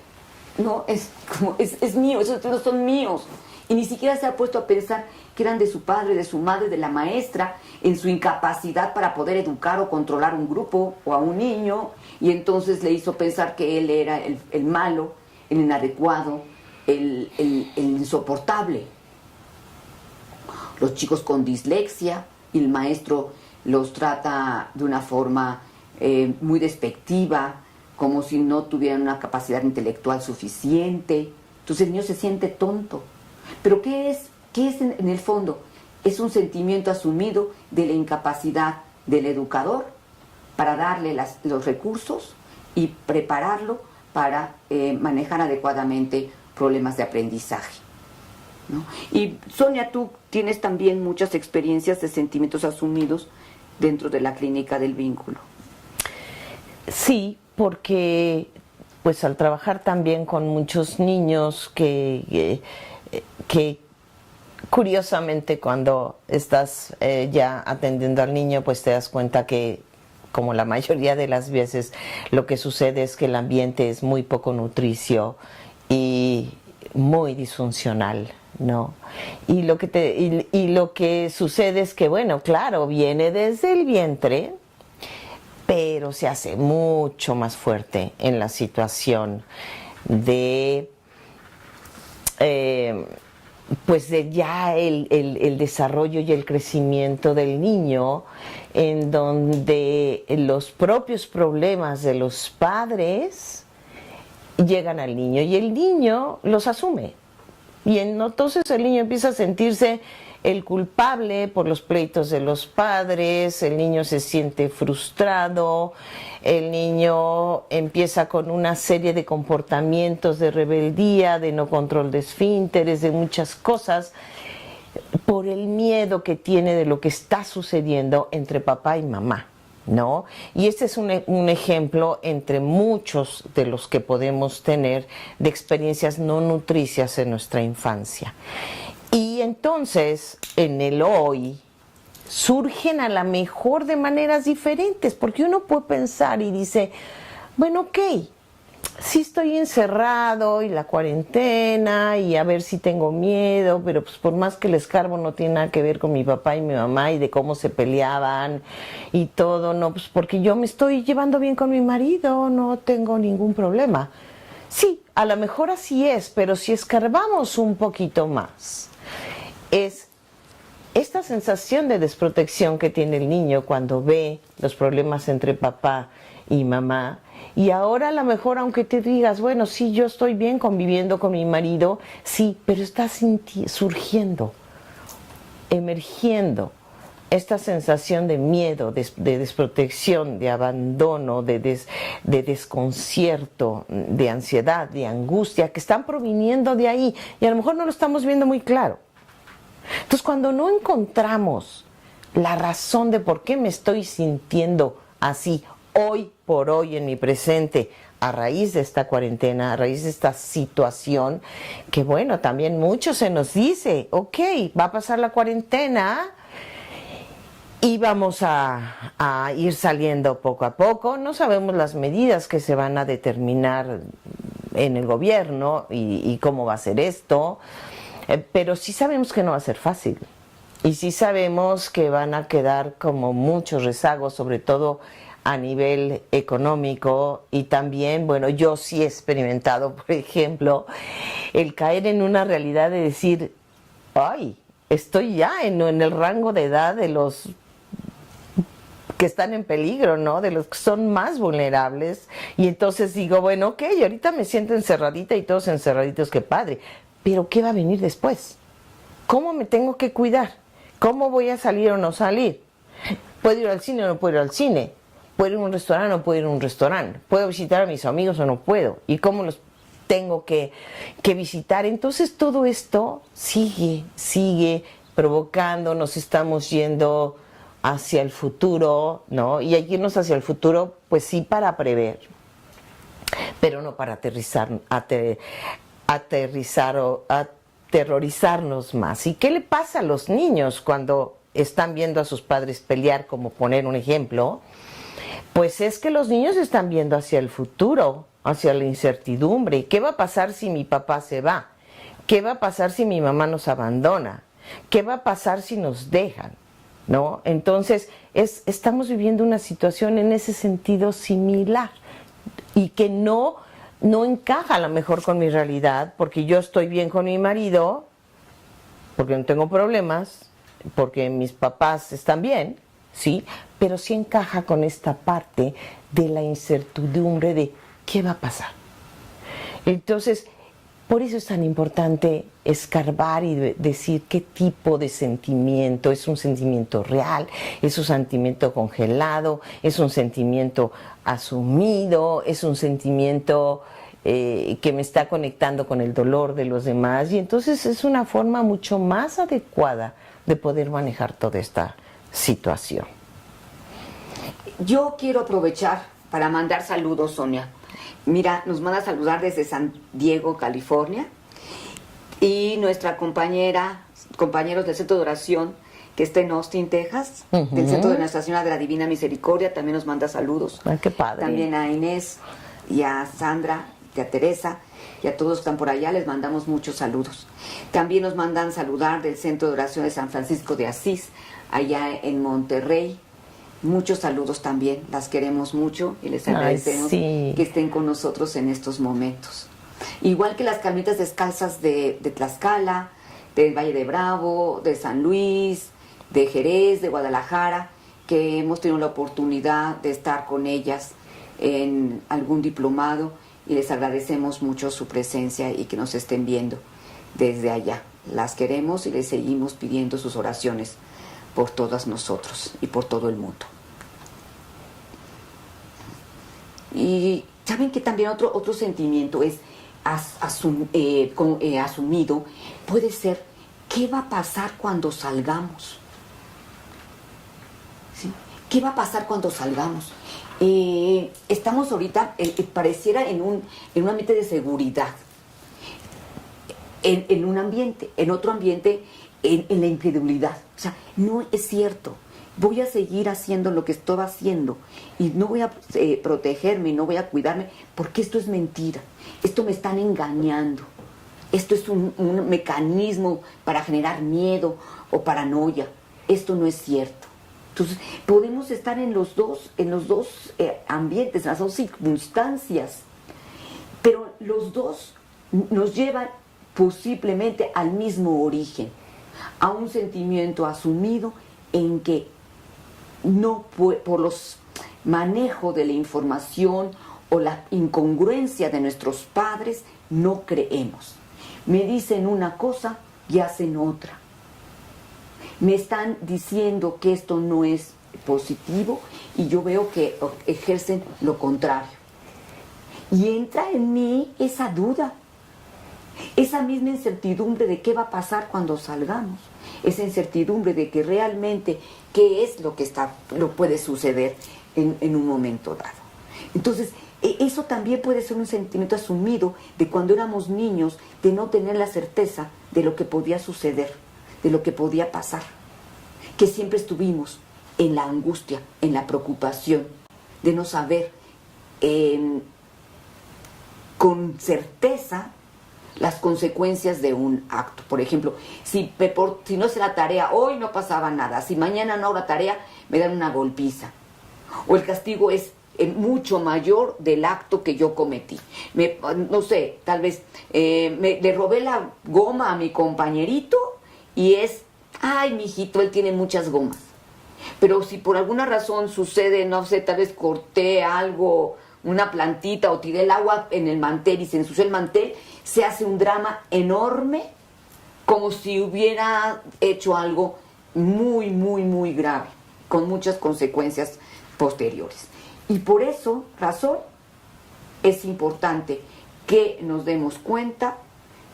No, es mío, esos no son míos. Y ni siquiera se ha puesto a pensar que eran de su padre, de su madre, de la maestra, en su incapacidad para poder educar o controlar un grupo o a un niño, y entonces le hizo pensar que él era el malo, el inadecuado, el insoportable. Los chicos con dislexia, y el maestro los trata de una forma muy despectiva, como si no tuvieran una capacidad intelectual suficiente. Entonces el niño se siente tonto. Pero ¿qué es en el fondo? Es un sentimiento asumido de la incapacidad del educador para darle los recursos y prepararlo para manejar adecuadamente problemas de aprendizaje, ¿no? Y Sonia, tú tienes también muchas experiencias de sentimientos asumidos dentro de la clínica del vínculo.
Sí, porque pues al trabajar también con muchos niños que curiosamente cuando estás ya atendiendo al niño, pues te das cuenta que, como la mayoría de las veces, lo que sucede es que el ambiente es muy poco nutricio y muy disfuncional, ¿no? Y lo que sucede es que, bueno, claro, viene desde el vientre, pero se hace mucho más fuerte en la situación de pues de ya el desarrollo y el crecimiento del niño, en donde los propios problemas de los padres llegan al niño y el niño los asume. Y entonces el niño empieza a sentirse el culpable por los pleitos de los padres, el niño se siente frustrado, el niño empieza con una serie de comportamientos de rebeldía, de no control de esfínteres, de muchas cosas, por el miedo que tiene de lo que está sucediendo entre papá y mamá, ¿no? Y este es un ejemplo entre muchos de los que podemos tener de experiencias no nutricias en nuestra infancia. Y entonces, en el hoy, surgen a lo mejor de maneras diferentes, porque uno puede pensar y dice, bueno, ok, sí estoy encerrado y la cuarentena y a ver si tengo miedo, pero pues por más que el escarbo no tiene nada que ver con mi papá y mi mamá y de cómo se peleaban y todo, no, pues porque yo me estoy llevando bien con mi marido, no tengo ningún problema. Sí, a lo mejor así es, pero si escarbamos un poquito más, es esta sensación de desprotección que tiene el niño cuando ve los problemas entre papá y mamá. Y ahora a lo mejor, aunque te digas, bueno, sí, yo estoy bien conviviendo con mi marido, sí, pero está surgiendo, emergiendo esta sensación de miedo, de desprotección, de abandono, de desconcierto, de ansiedad, de angustia, que están proviniendo de ahí. Y a lo mejor no lo estamos viendo muy claro. Entonces, cuando no encontramos la razón de por qué me estoy sintiendo así hoy por hoy en mi presente, a raíz de esta cuarentena, a raíz de esta situación, que bueno, también mucho se nos dice, ok, va a pasar la cuarentena y vamos a ir saliendo poco a poco. No sabemos las medidas que se van a determinar en el gobierno y cómo va a ser esto, pero sí sabemos que no va a ser fácil. Y sí sabemos que van a quedar como muchos rezagos, sobre todo a nivel económico. Y también, bueno, yo sí he experimentado, por ejemplo, el caer en una realidad de decir, ay, estoy ya en el rango de edad de los que están en peligro, ¿no? De los que son más vulnerables. Y entonces digo, bueno, ok, ahorita me siento encerradita y todos encerraditos, qué padre. Pero ¿qué va a venir después? ¿Cómo me tengo que cuidar? ¿Cómo voy a salir o no salir? ¿Puedo ir al cine o no puedo ir al cine? ¿Puedo ir a un restaurante o no puedo ir a un restaurante? ¿Puedo visitar a mis amigos o no puedo? ¿Y cómo los tengo que visitar? Entonces todo esto sigue provocando, nos estamos yendo hacia el futuro, ¿no? Y hay que irnos hacia el futuro, pues sí, para prever, pero no para aterrorizarnos más. ¿Y qué le pasa a los niños cuando están viendo a sus padres pelear, como poner un ejemplo? Pues es que los niños están viendo hacia el futuro, hacia la incertidumbre. ¿Qué va a pasar si mi papá se va? ¿Qué va a pasar si mi mamá nos abandona? ¿Qué va a pasar si nos dejan? ¿No? Entonces, estamos viviendo una situación en ese sentido similar y que no encaja a lo mejor con mi realidad, porque yo estoy bien con mi marido, porque no tengo problemas, porque mis papás están bien, sí, pero sí encaja con esta parte de la incertidumbre de qué va a pasar. Entonces, por eso es tan importante escarbar y decir qué tipo de sentimiento, es un sentimiento real, es un sentimiento congelado, es un sentimiento asumido, es un sentimiento que me está conectando con el dolor de los demás, y entonces es una forma mucho más adecuada de poder manejar toda esta situación.
Yo quiero aprovechar para mandar saludos, Sonia. Mira, nos manda a saludar desde San Diego, California, y nuestra compañeros del Centro de Oración, que está en Austin, Texas, del Centro de Nuestra Señora de la Divina Misericordia, también nos manda saludos.
Ay, qué padre.
También a Inés y a Sandra y a Teresa y a todos que están por allá, les mandamos muchos saludos. También nos mandan saludar del Centro de Oración de San Francisco de Asís, allá en Monterrey. Muchos saludos también, las queremos mucho y les agradecemos que estén con nosotros en estos momentos. Igual que las Carmelitas Descalzas de Tlaxcala, del Valle de Bravo, de San Luis, de Jerez, de Guadalajara, que hemos tenido la oportunidad de estar con ellas en algún diplomado, y les agradecemos mucho su presencia y que nos estén viendo desde allá. las queremos y les seguimos pidiendo sus oraciones por todas nosotros y por todo el mundo. Y saben que también otro sentimiento es asumido, puede ser, ¿qué va a pasar cuando salgamos? ¿Sí? ¿Qué va a pasar cuando salgamos? Estamos ahorita, pareciera en un ambiente de seguridad, en un ambiente, en otro ambiente, en la incredulidad. O sea, no es cierto. Voy a seguir haciendo lo que estoy haciendo y no voy a protegerme, no voy a cuidarme, porque esto es mentira. Esto me están engañando. Esto es un mecanismo para generar miedo o paranoia. Esto no es cierto. Entonces, podemos estar en los dos ambientes, en las dos circunstancias, pero los dos nos llevan posiblemente al mismo origen, a un sentimiento asumido en que no por los manejos de la información o la incongruencia de nuestros padres no creemos. Me dicen una cosa y hacen otra. Me están diciendo que esto no es positivo y yo veo que ejercen lo contrario. Y entra en mí esa duda, esa misma incertidumbre de qué va a pasar cuando salgamos, esa incertidumbre de que realmente qué es lo que puede suceder en un momento dado. Entonces, eso también puede ser un sentimiento asumido de cuando éramos niños, de no tener la certeza de lo que podía suceder, de lo que podía pasar, que siempre estuvimos en la angustia, en la preocupación, de no saber con certeza las consecuencias de un acto. Por ejemplo, si no hice la tarea, hoy no pasaba nada. Si mañana no hago la tarea, me dan una golpiza. O el castigo es mucho mayor del acto que yo cometí. No sé, tal vez le robé la goma a mi compañerito y ay, mijito, él tiene muchas gomas. Pero si por alguna razón sucede, no sé, tal vez corté algo, una plantita o tiré el agua en el mantel y se ensució el mantel, se hace un drama enorme, como si hubiera hecho algo muy, muy, muy grave, con muchas consecuencias posteriores. Y por eso, razón, es importante que nos demos cuenta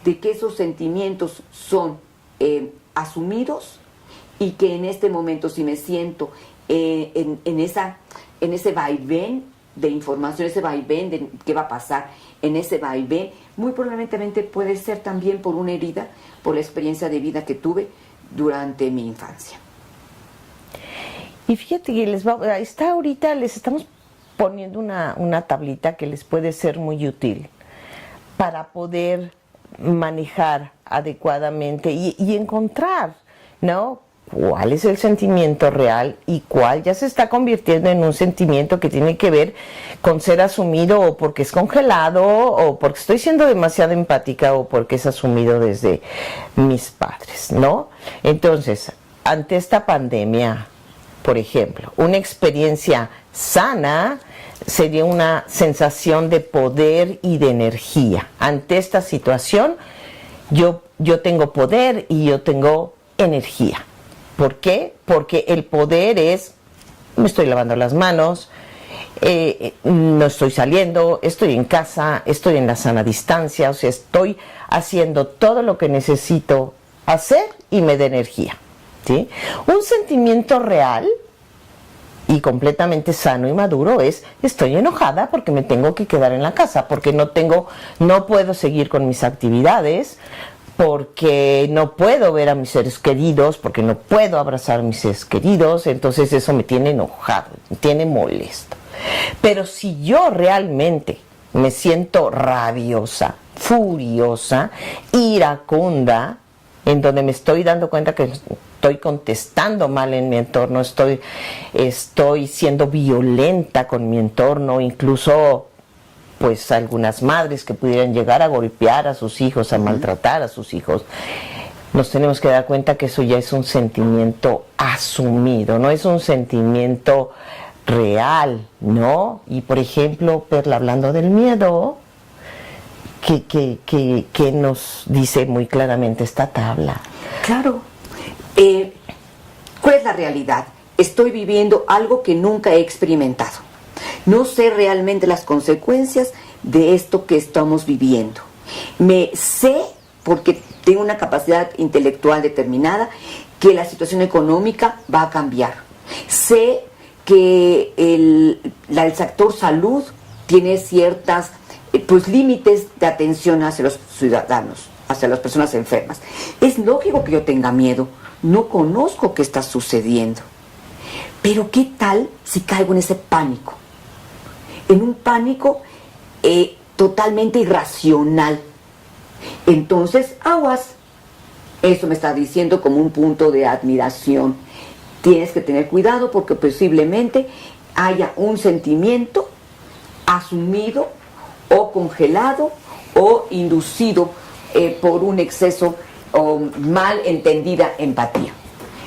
de que esos sentimientos son asumidos y que en este momento, si me siento en ese vaivén de información, ese vaivén de qué va a pasar, en ese vaivén, muy probablemente puede ser también por una herida, por la experiencia de vida que tuve durante mi infancia.
Y fíjate que ahorita les estamos poniendo una tablita que les puede ser muy útil para poder manejar adecuadamente y encontrar, ¿no?, cuál es el sentimiento real y cuál ya se está convirtiendo en un sentimiento que tiene que ver con ser asumido o porque es congelado o porque estoy siendo demasiado empática o porque es asumido desde mis padres, ¿no? Entonces, ante esta pandemia, por ejemplo, una experiencia sana sería una sensación de poder y de energía. Ante esta situación, yo tengo poder y yo tengo energía. ¿Por qué? Porque el poder me estoy lavando las manos, no estoy saliendo, estoy en casa, estoy en la sana distancia, o sea, estoy haciendo todo lo que necesito hacer y me da energía, ¿sí? Un sentimiento real y completamente sano y maduro estoy enojada porque me tengo que quedar en la casa, porque no puedo seguir con mis actividades, porque no puedo ver a mis seres queridos, porque no puedo abrazar a mis seres queridos, entonces eso me tiene enojado, me tiene molesto. Pero si yo realmente me siento rabiosa, furiosa, iracunda, en donde me estoy dando cuenta que estoy contestando mal en mi entorno, estoy siendo violenta con mi entorno, incluso pues algunas madres que pudieran llegar a golpear a sus hijos, a maltratar a sus hijos, nos tenemos que dar cuenta que eso ya es un sentimiento asumido, no es un sentimiento real, ¿no? Y por ejemplo, Perla, hablando del miedo, que nos dice muy claramente esta tabla.
Claro. ¿Cuál es la realidad? Estoy viviendo algo que nunca he experimentado. No sé realmente las consecuencias de esto que estamos viviendo. Me sé, porque tengo una capacidad intelectual determinada, que la situación económica va a cambiar. Sé que el sector salud tiene ciertas límites de atención hacia los ciudadanos, hacia las personas enfermas. Es lógico que yo tenga miedo. No conozco qué está sucediendo. Pero ¿qué tal si caigo en ese pánico? En un pánico totalmente irracional. Entonces, aguas. Eso me está diciendo como un punto de admiración. Tienes que tener cuidado porque posiblemente haya un sentimiento asumido o congelado o inducido por un exceso o mal entendida empatía.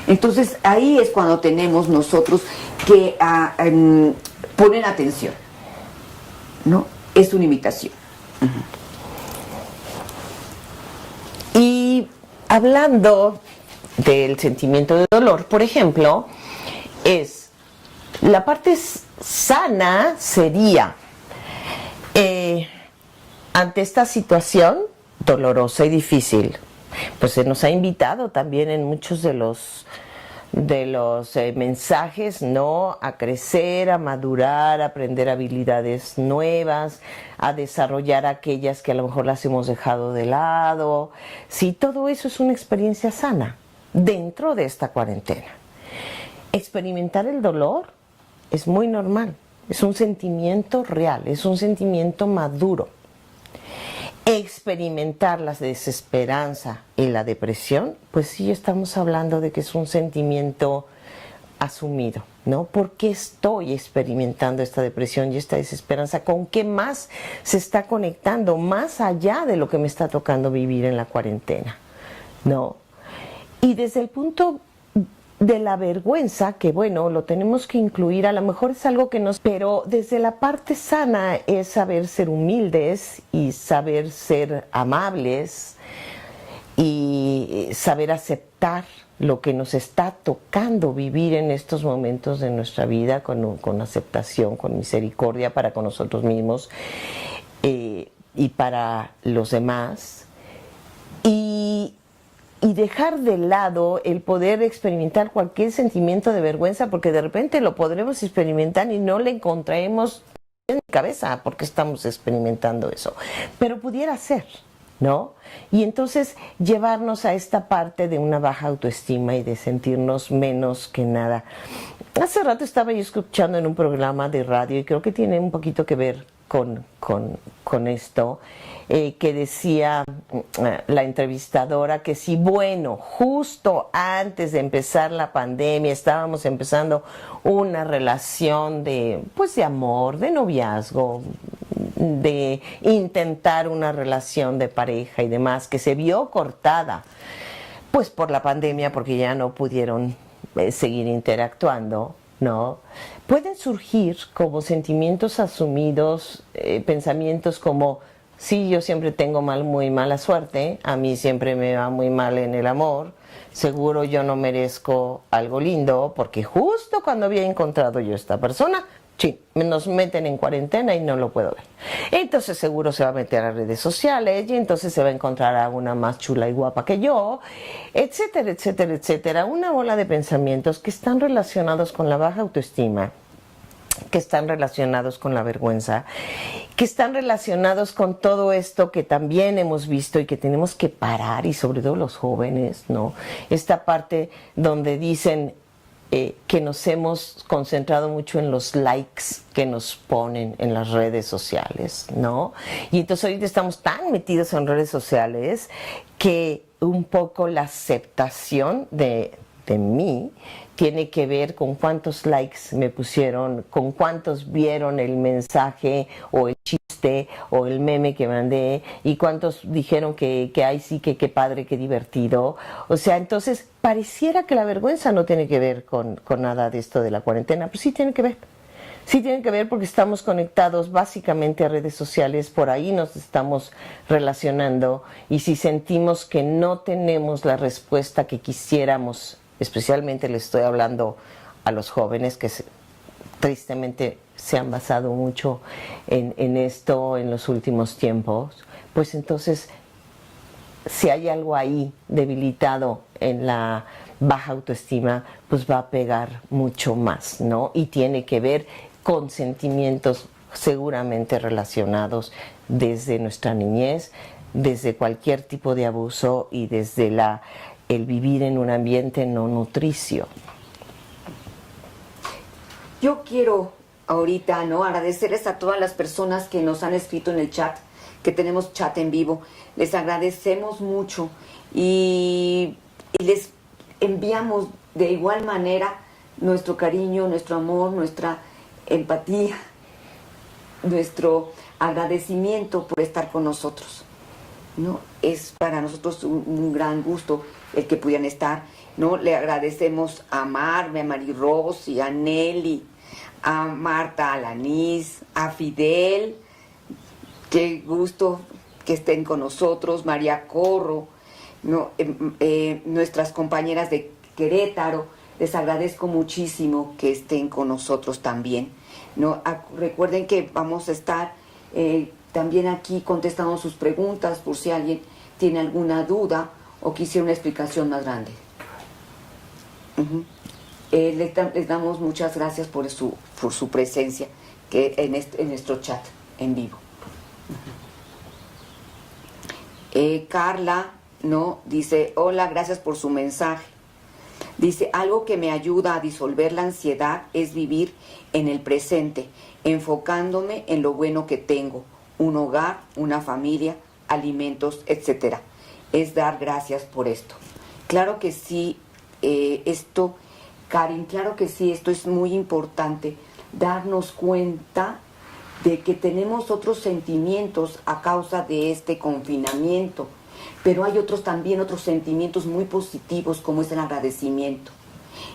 Entonces ahí es cuando tenemos nosotros que poner atención, ¿no? Es una imitación.
Y hablando del sentimiento de dolor, por ejemplo, es la parte sana sería ante esta situación dolorosa y difícil, pues se nos ha invitado también en muchos de los mensajes, ¿no?, a crecer, a madurar, a aprender habilidades nuevas, a desarrollar aquellas que a lo mejor las hemos dejado de lado. Sí, todo eso es una experiencia sana dentro de esta cuarentena. Experimentar el dolor es muy normal, es un sentimiento real, es un sentimiento maduro. Experimentar la desesperanza y la depresión, pues sí estamos hablando de que es un sentimiento asumido, ¿no? ¿Por qué estoy experimentando esta depresión y esta desesperanza? ¿Con qué más se está conectando más allá de lo que me está tocando vivir en la cuarentena? ¿No? Y desde el punto de la vergüenza, que bueno, lo tenemos que incluir, a lo mejor es algo que nos... Pero desde la parte sana es saber ser humildes y saber ser amables y saber aceptar lo que nos está tocando vivir en estos momentos de nuestra vida con aceptación, con misericordia para con nosotros mismos y para los demás. Y dejar de lado el poder experimentar cualquier sentimiento de vergüenza, porque de repente lo podremos experimentar y no le encontraremos en mi cabeza porque estamos experimentando eso. Pero pudiera ser, ¿no? Y entonces llevarnos a esta parte de una baja autoestima y de sentirnos menos que nada. Hace rato estaba yo escuchando en un programa de radio y creo que tiene un poquito que ver con esto, que decía la entrevistadora que si, bueno, justo antes de empezar la pandemia estábamos empezando una relación de amor, de noviazgo, de intentar una relación de pareja y demás, que se vio cortada pues por la pandemia porque ya no pudieron seguir interactuando, ¿no? Pueden surgir como sentimientos asumidos, pensamientos como: sí, yo siempre tengo muy mala suerte, a mí siempre me va muy mal en el amor, seguro yo no merezco algo lindo, porque justo cuando había encontrado yo a esta persona, sí, nos meten en cuarentena y no lo puedo ver. Entonces seguro se va a meter a redes sociales y entonces se va a encontrar a una más chula y guapa que yo, etcétera, etcétera, etcétera. Una bola de pensamientos que están relacionados con la baja autoestima, que están relacionados con la vergüenza, que están relacionados con todo esto que también hemos visto y que tenemos que parar, y sobre todo los jóvenes, ¿no? Esta parte donde dicen que nos hemos concentrado mucho en los likes que nos ponen en las redes sociales, ¿no? Y entonces ahorita estamos tan metidos en redes sociales que un poco la aceptación de mí tiene que ver con cuántos likes me pusieron, con cuántos vieron el mensaje o el chiste o el meme que mandé y cuántos dijeron que ay sí, que qué padre, qué divertido. O sea, entonces pareciera que la vergüenza no tiene que ver con nada de esto de la cuarentena, pero sí tiene que ver. Sí tienen que ver porque estamos conectados básicamente a redes sociales, por ahí nos estamos relacionando, y si sentimos que no tenemos la respuesta que quisiéramos, especialmente le estoy hablando a los jóvenes que tristemente se han basado mucho en esto en los últimos tiempos, pues entonces si hay algo ahí debilitado en la baja autoestima, pues va a pegar mucho más, ¿no? Y tiene que ver con sentimientos seguramente relacionados desde nuestra niñez, desde cualquier tipo de abuso y desde el vivir en un ambiente no nutricio.
Yo quiero ahorita, ¿no?, agradecerles a todas las personas que nos han escrito en el chat, que tenemos chat en vivo. Les agradecemos mucho y les enviamos de igual manera nuestro cariño, nuestro amor, nuestra empatía, nuestro agradecimiento por estar con nosotros, ¿no? Es para nosotros un gran gusto el que pudieran estar, ¿no? Le agradecemos a Marme, a Mariros y a Nelly, a Marta, a Lanis, a Fidel, qué gusto que estén con nosotros, María Corro, ¿no? Nuestras compañeras de Querétaro, les agradezco muchísimo que estén con nosotros también, ¿no? Recuerden que vamos a estar también aquí contestando sus preguntas por si alguien tiene alguna duda o quisiera una explicación más grande. Les damos muchas gracias por su presencia en nuestro chat en vivo. Carla, ¿no?, dice: hola, gracias por su mensaje. Dice: algo que me ayuda a disolver la ansiedad es vivir en el presente, enfocándome en lo bueno que tengo, un hogar, una familia, alimentos, etc. Es dar gracias por esto. Claro que sí, Karin, claro que sí, esto es muy importante, darnos cuenta de que tenemos otros sentimientos a causa de este confinamiento, pero hay otros sentimientos muy positivos, como es el agradecimiento,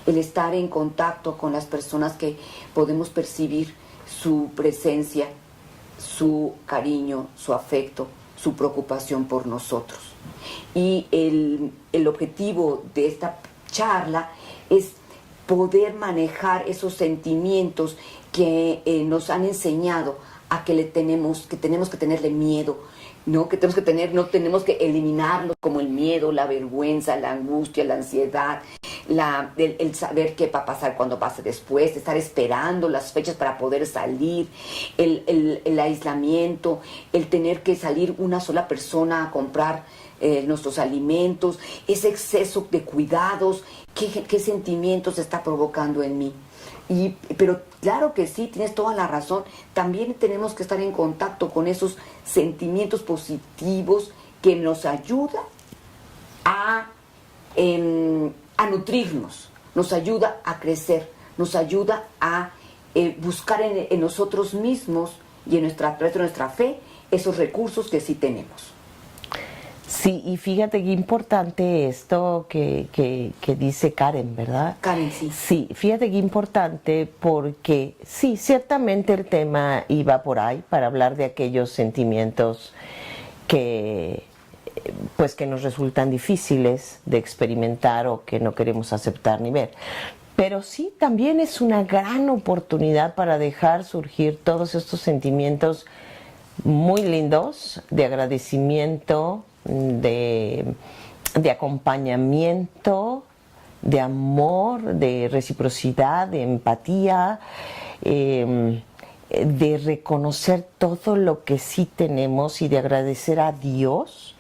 el estar en contacto con las personas que podemos percibir su presencia, su cariño, su afecto, su preocupación por nosotros. Y el objetivo de esta charla es poder manejar esos sentimientos que nos han enseñado a que tenemos que tenerle miedo, ¿no? Que no tenemos que eliminarlos, como el miedo, la vergüenza, la angustia, la ansiedad, el saber qué va a pasar cuando pase después, estar esperando las fechas para poder salir, el aislamiento, el tener que salir una sola persona a comprar nuestros alimentos, ese exceso de cuidados, qué sentimientos está provocando en mí. Pero claro que sí, tienes toda la razón, también tenemos que estar en contacto con esos sentimientos positivos que nos ayudan a nutrirnos, nos ayuda a crecer, nos ayuda a buscar en nosotros mismos y a través de nuestra fe esos recursos que sí tenemos.
Sí, y fíjate qué importante esto que dice Karen, ¿verdad?
Karen, sí.
Sí, fíjate qué importante, porque sí, ciertamente el tema iba por ahí, para hablar de aquellos sentimientos que nos resultan difíciles de experimentar o que no queremos aceptar ni ver. Pero sí, también es una gran oportunidad para dejar surgir todos estos sentimientos muy lindos de agradecimiento, de acompañamiento, de amor, de reciprocidad, de empatía, de reconocer todo lo que sí tenemos y de agradecer a Dios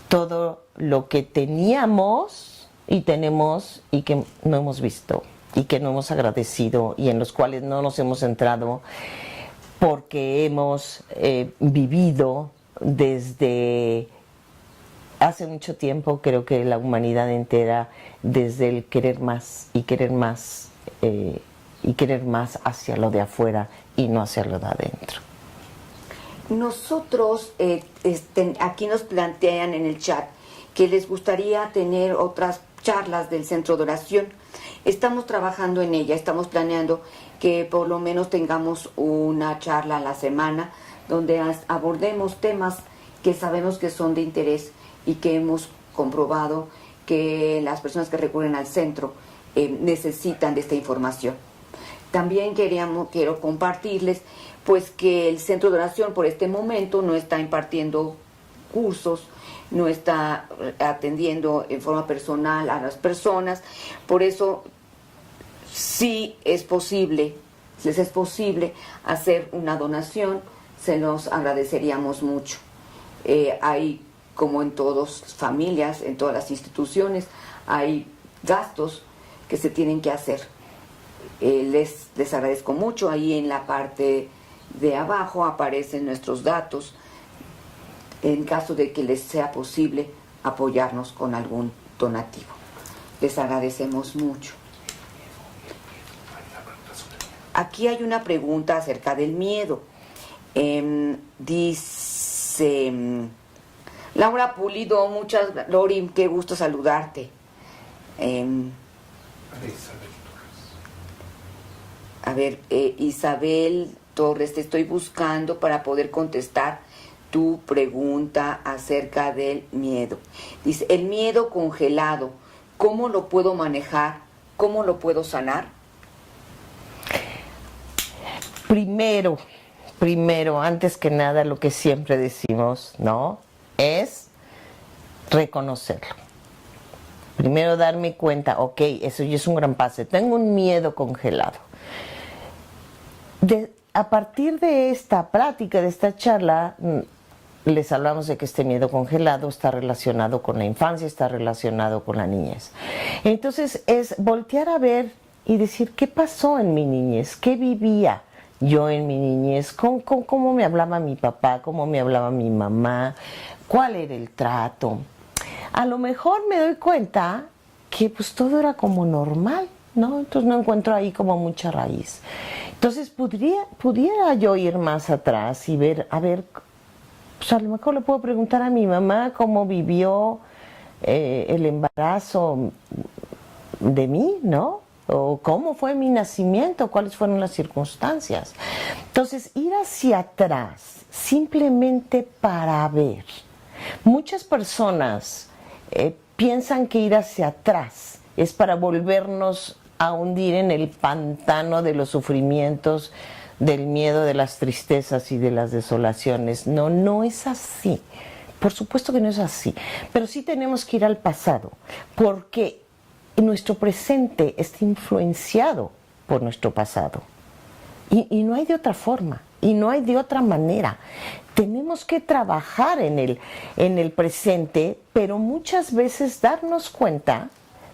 todo lo que teníamos y tenemos y que no hemos visto y que no hemos agradecido y en los cuales no nos hemos centrado, porque hemos vivido desde hace mucho tiempo, creo que la humanidad entera, desde el querer más y querer más y querer más hacia lo de afuera y no hacia lo de adentro.
Nosotros, aquí nos plantean en el chat que les gustaría tener otras charlas del centro de oración. Estamos trabajando en ella, estamos planeando que por lo menos tengamos una charla a la semana donde abordemos temas que sabemos que son de interés y que hemos comprobado que las personas que recurren al centro necesitan de esta información. También quiero compartirles pues que el Centro de Oración por este momento no está impartiendo cursos, no está atendiendo en forma personal a las personas, por eso sí es posible, si les es posible hacer una donación, se los agradeceríamos mucho. Hay, como en todas familias, en todas las instituciones, hay gastos que se tienen que hacer. Les agradezco mucho. Ahí en la parte de abajo aparecen nuestros datos en caso de que les sea posible apoyarnos con algún donativo. Les agradecemos mucho. Aquí hay una pregunta acerca del miedo. Dice Laura Pulido, Lori, qué gusto saludarte. Isabel Torres, te estoy buscando para poder contestar tu pregunta acerca del miedo. Dice, el miedo congelado, ¿cómo lo puedo manejar? ¿Cómo lo puedo sanar? Primero, antes que nada, lo que siempre decimos, ¿no? Es reconocerlo. Primero darme cuenta, ok, eso ya es un gran paso. Tengo un miedo congelado. A partir de esta práctica, de esta charla, les hablamos de que este miedo congelado está relacionado con la infancia, está relacionado con la niñez. Entonces es voltear a ver y decir, ¿qué pasó en mi niñez? ¿Qué vivía yo en mi niñez? ¿Cómo me hablaba mi papá? ¿Cómo me hablaba mi mamá? ¿Cuál era el trato? A lo mejor me doy cuenta que pues todo era como normal, ¿no? Entonces no encuentro ahí como mucha raíz. Entonces pudiera yo ir más atrás y ver, a ver, pues a lo mejor le puedo preguntar a mi mamá cómo vivió el embarazo de mí, ¿no? O cómo fue mi nacimiento, cuáles fueron las circunstancias. Entonces, ir hacia atrás, simplemente para ver. Muchas personas piensan que ir hacia atrás es para volvernos a hundir en el pantano de los sufrimientos, del miedo, de las tristezas y de las desolaciones. No, no es así. Por supuesto que no es así. Pero sí tenemos que ir al pasado, porque nuestro presente está influenciado por nuestro pasado. Y no hay de otra forma, y no hay de otra manera. Tenemos que trabajar en el presente, pero muchas veces darnos cuenta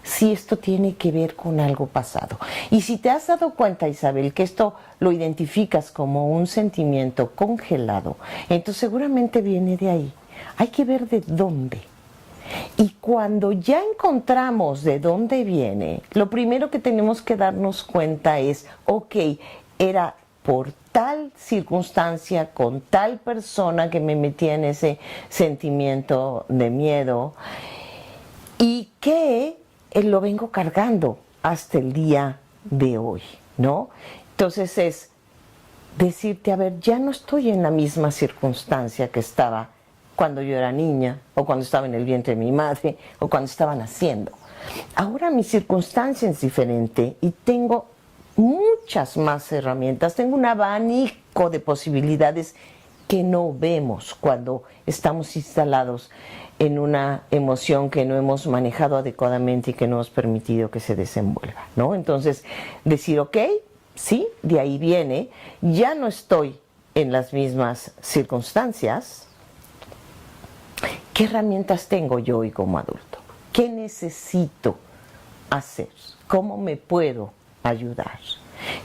si esto tiene que ver con algo pasado. Y si te has dado cuenta, Isabel, que esto lo identificas como un sentimiento congelado, entonces seguramente viene de ahí. Hay que ver de dónde. Y cuando ya encontramos de dónde viene, lo primero que tenemos que darnos cuenta es, ok, era por tal circunstancia, con tal persona que me metía en ese sentimiento de miedo, y que lo vengo cargando hasta el día de hoy, ¿no? Entonces es decirte, a ver, ya no estoy en la misma circunstancia que estaba cuando yo era niña, o cuando estaba en el vientre de mi madre, o cuando estaba naciendo. Ahora mi circunstancia es diferente y tengo muchas más herramientas, tengo un abanico de posibilidades que no vemos cuando estamos instalados en una emoción que no hemos manejado adecuadamente y que no hemos permitido que se desenvuelva, ¿no? Entonces, decir, ok, sí, de ahí viene, ya no estoy en las mismas circunstancias. ¿Qué herramientas tengo yo hoy como adulto? ¿Qué necesito hacer? ¿Cómo me puedo ayudar?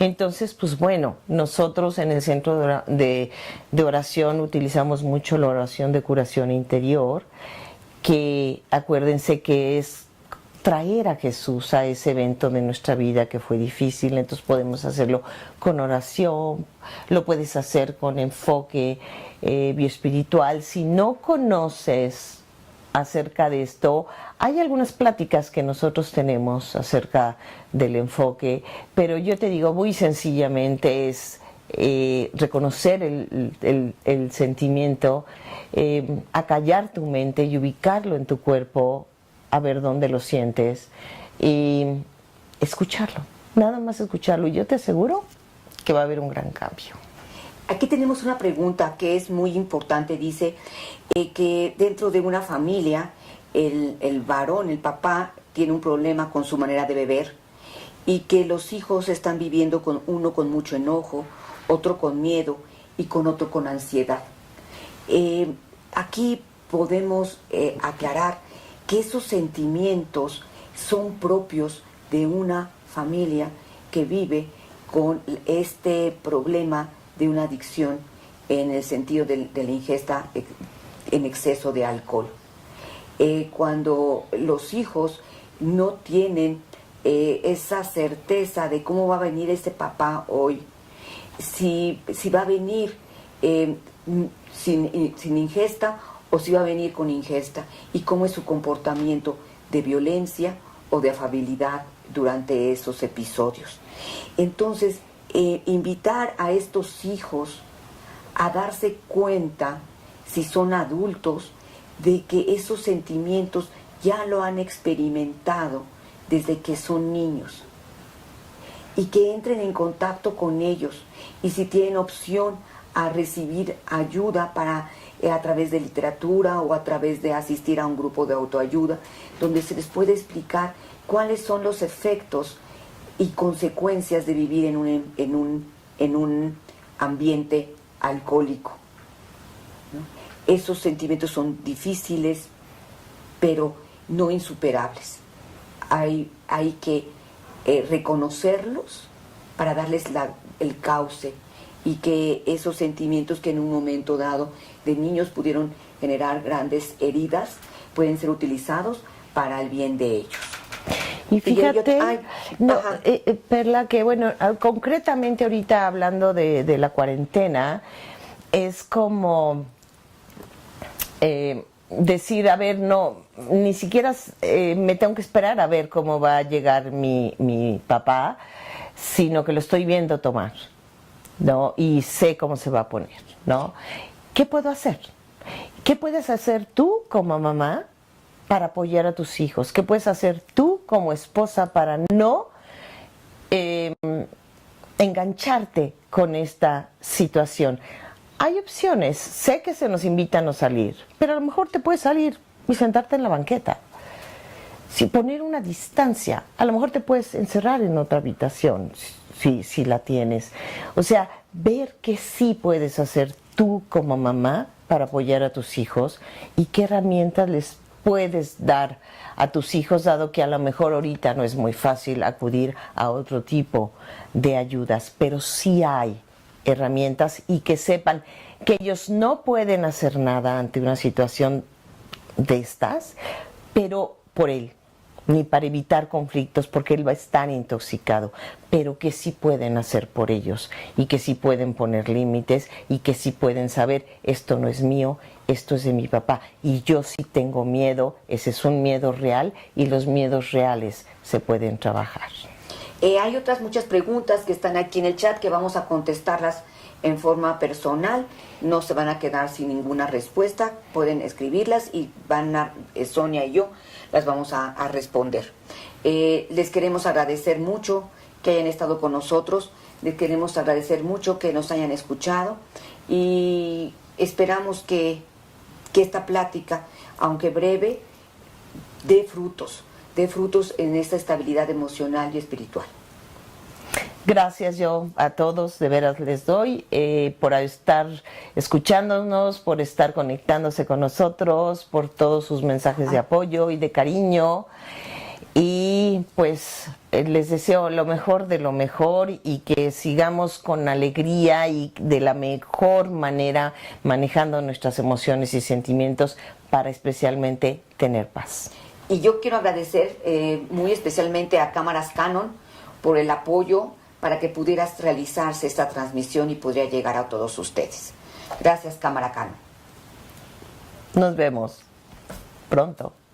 Entonces, pues bueno, nosotros en el centro de oración utilizamos mucho la oración de curación interior, que acuérdense que es traer a Jesús a ese evento de nuestra vida que fue difícil. Entonces podemos hacerlo con oración, lo puedes hacer con enfoque bioespiritual. Si no conoces
acerca de esto. Hay algunas pláticas que nosotros tenemos acerca del enfoque, pero yo te digo muy sencillamente es reconocer el sentimiento, acallar tu mente y ubicarlo en tu cuerpo, a ver dónde lo sientes y escucharlo, nada más escucharlo, y yo te aseguro que va a haber un gran cambio.
Aquí tenemos una pregunta que es muy importante. Dice que dentro de una familia el varón, el papá, tiene un problema con su manera de beber y que los hijos están viviendo con uno con mucho enojo, otro con miedo y con otro con ansiedad. Aquí podemos aclarar que esos sentimientos son propios de una familia que vive con este problema de una adicción en el sentido de la ingesta en exceso de alcohol. Cuando los hijos no tienen esa certeza de cómo va a venir ese papá hoy, si va a venir sin ingesta o si va a venir con ingesta, y cómo es su comportamiento de violencia o de afabilidad durante esos episodios. Entonces, invitar a estos hijos a darse cuenta, si son adultos, de que esos sentimientos ya lo han experimentado desde que son niños, y que entren en contacto con ellos, y si tienen opción a recibir ayuda para a través de literatura o a través de asistir a un grupo de autoayuda, donde se les puede explicar cuáles son los efectos y consecuencias de vivir en un ambiente alcohólico, ¿no? Esos sentimientos son difíciles, pero no insuperables. Hay que reconocerlos para darles el cauce, y que esos sentimientos que en un momento dado de niños pudieron generar grandes heridas pueden ser utilizados para el bien de ellos.
Y fíjate, Perla, que bueno, concretamente ahorita hablando de la cuarentena, es como decir, a ver, no, ni siquiera me tengo que esperar a ver cómo va a llegar mi papá, sino que lo estoy viendo tomar, ¿no? Y sé cómo se va a poner, ¿no? ¿Qué puedo hacer? ¿Qué puedes hacer tú como mamá para apoyar a tus hijos? ¿Qué puedes hacer tú como esposa para no engancharte con esta situación? Hay opciones. Sé que se nos invita a no salir, pero a lo mejor te puedes salir y sentarte en la banqueta. Si poner una distancia, a lo mejor te puedes encerrar en otra habitación, si la tienes. O sea, ver qué sí puedes hacer tú como mamá para apoyar a tus hijos y qué herramientas les puedes dar a tus hijos, dado que a lo mejor ahorita no es muy fácil acudir a otro tipo de ayudas, pero sí hay herramientas, y que sepan que ellos no pueden hacer nada ante una situación de estas, pero por él, ni para evitar conflictos, porque él va a estar intoxicado, pero que sí pueden hacer por ellos, y que sí pueden poner límites, y que sí pueden saber, esto no es mío, esto es de mi papá, y yo sí tengo miedo, ese es un miedo real, y los miedos reales se pueden trabajar.
Hay otras muchas preguntas que están aquí en el chat que vamos a contestarlas en forma personal, no se van a quedar sin ninguna respuesta, pueden escribirlas y Sonia y yo las vamos a responder. Les queremos agradecer mucho que hayan estado con nosotros, les queremos agradecer mucho que nos hayan escuchado, y esperamos que esta plática, aunque breve, dé frutos en esta estabilidad emocional y espiritual.
Gracias yo a todos, de veras les doy, por estar escuchándonos, por estar conectándose con nosotros, por todos sus mensajes de apoyo y de cariño. Y pues les deseo lo mejor de lo mejor, y que sigamos con alegría y de la mejor manera manejando nuestras emociones y sentimientos para especialmente tener paz.
Y yo quiero agradecer muy especialmente a Cámaras Canon por el apoyo para que pudieras realizarse esta transmisión y podría llegar a todos ustedes. Gracias, Cámara Canon.
Nos vemos. pronto.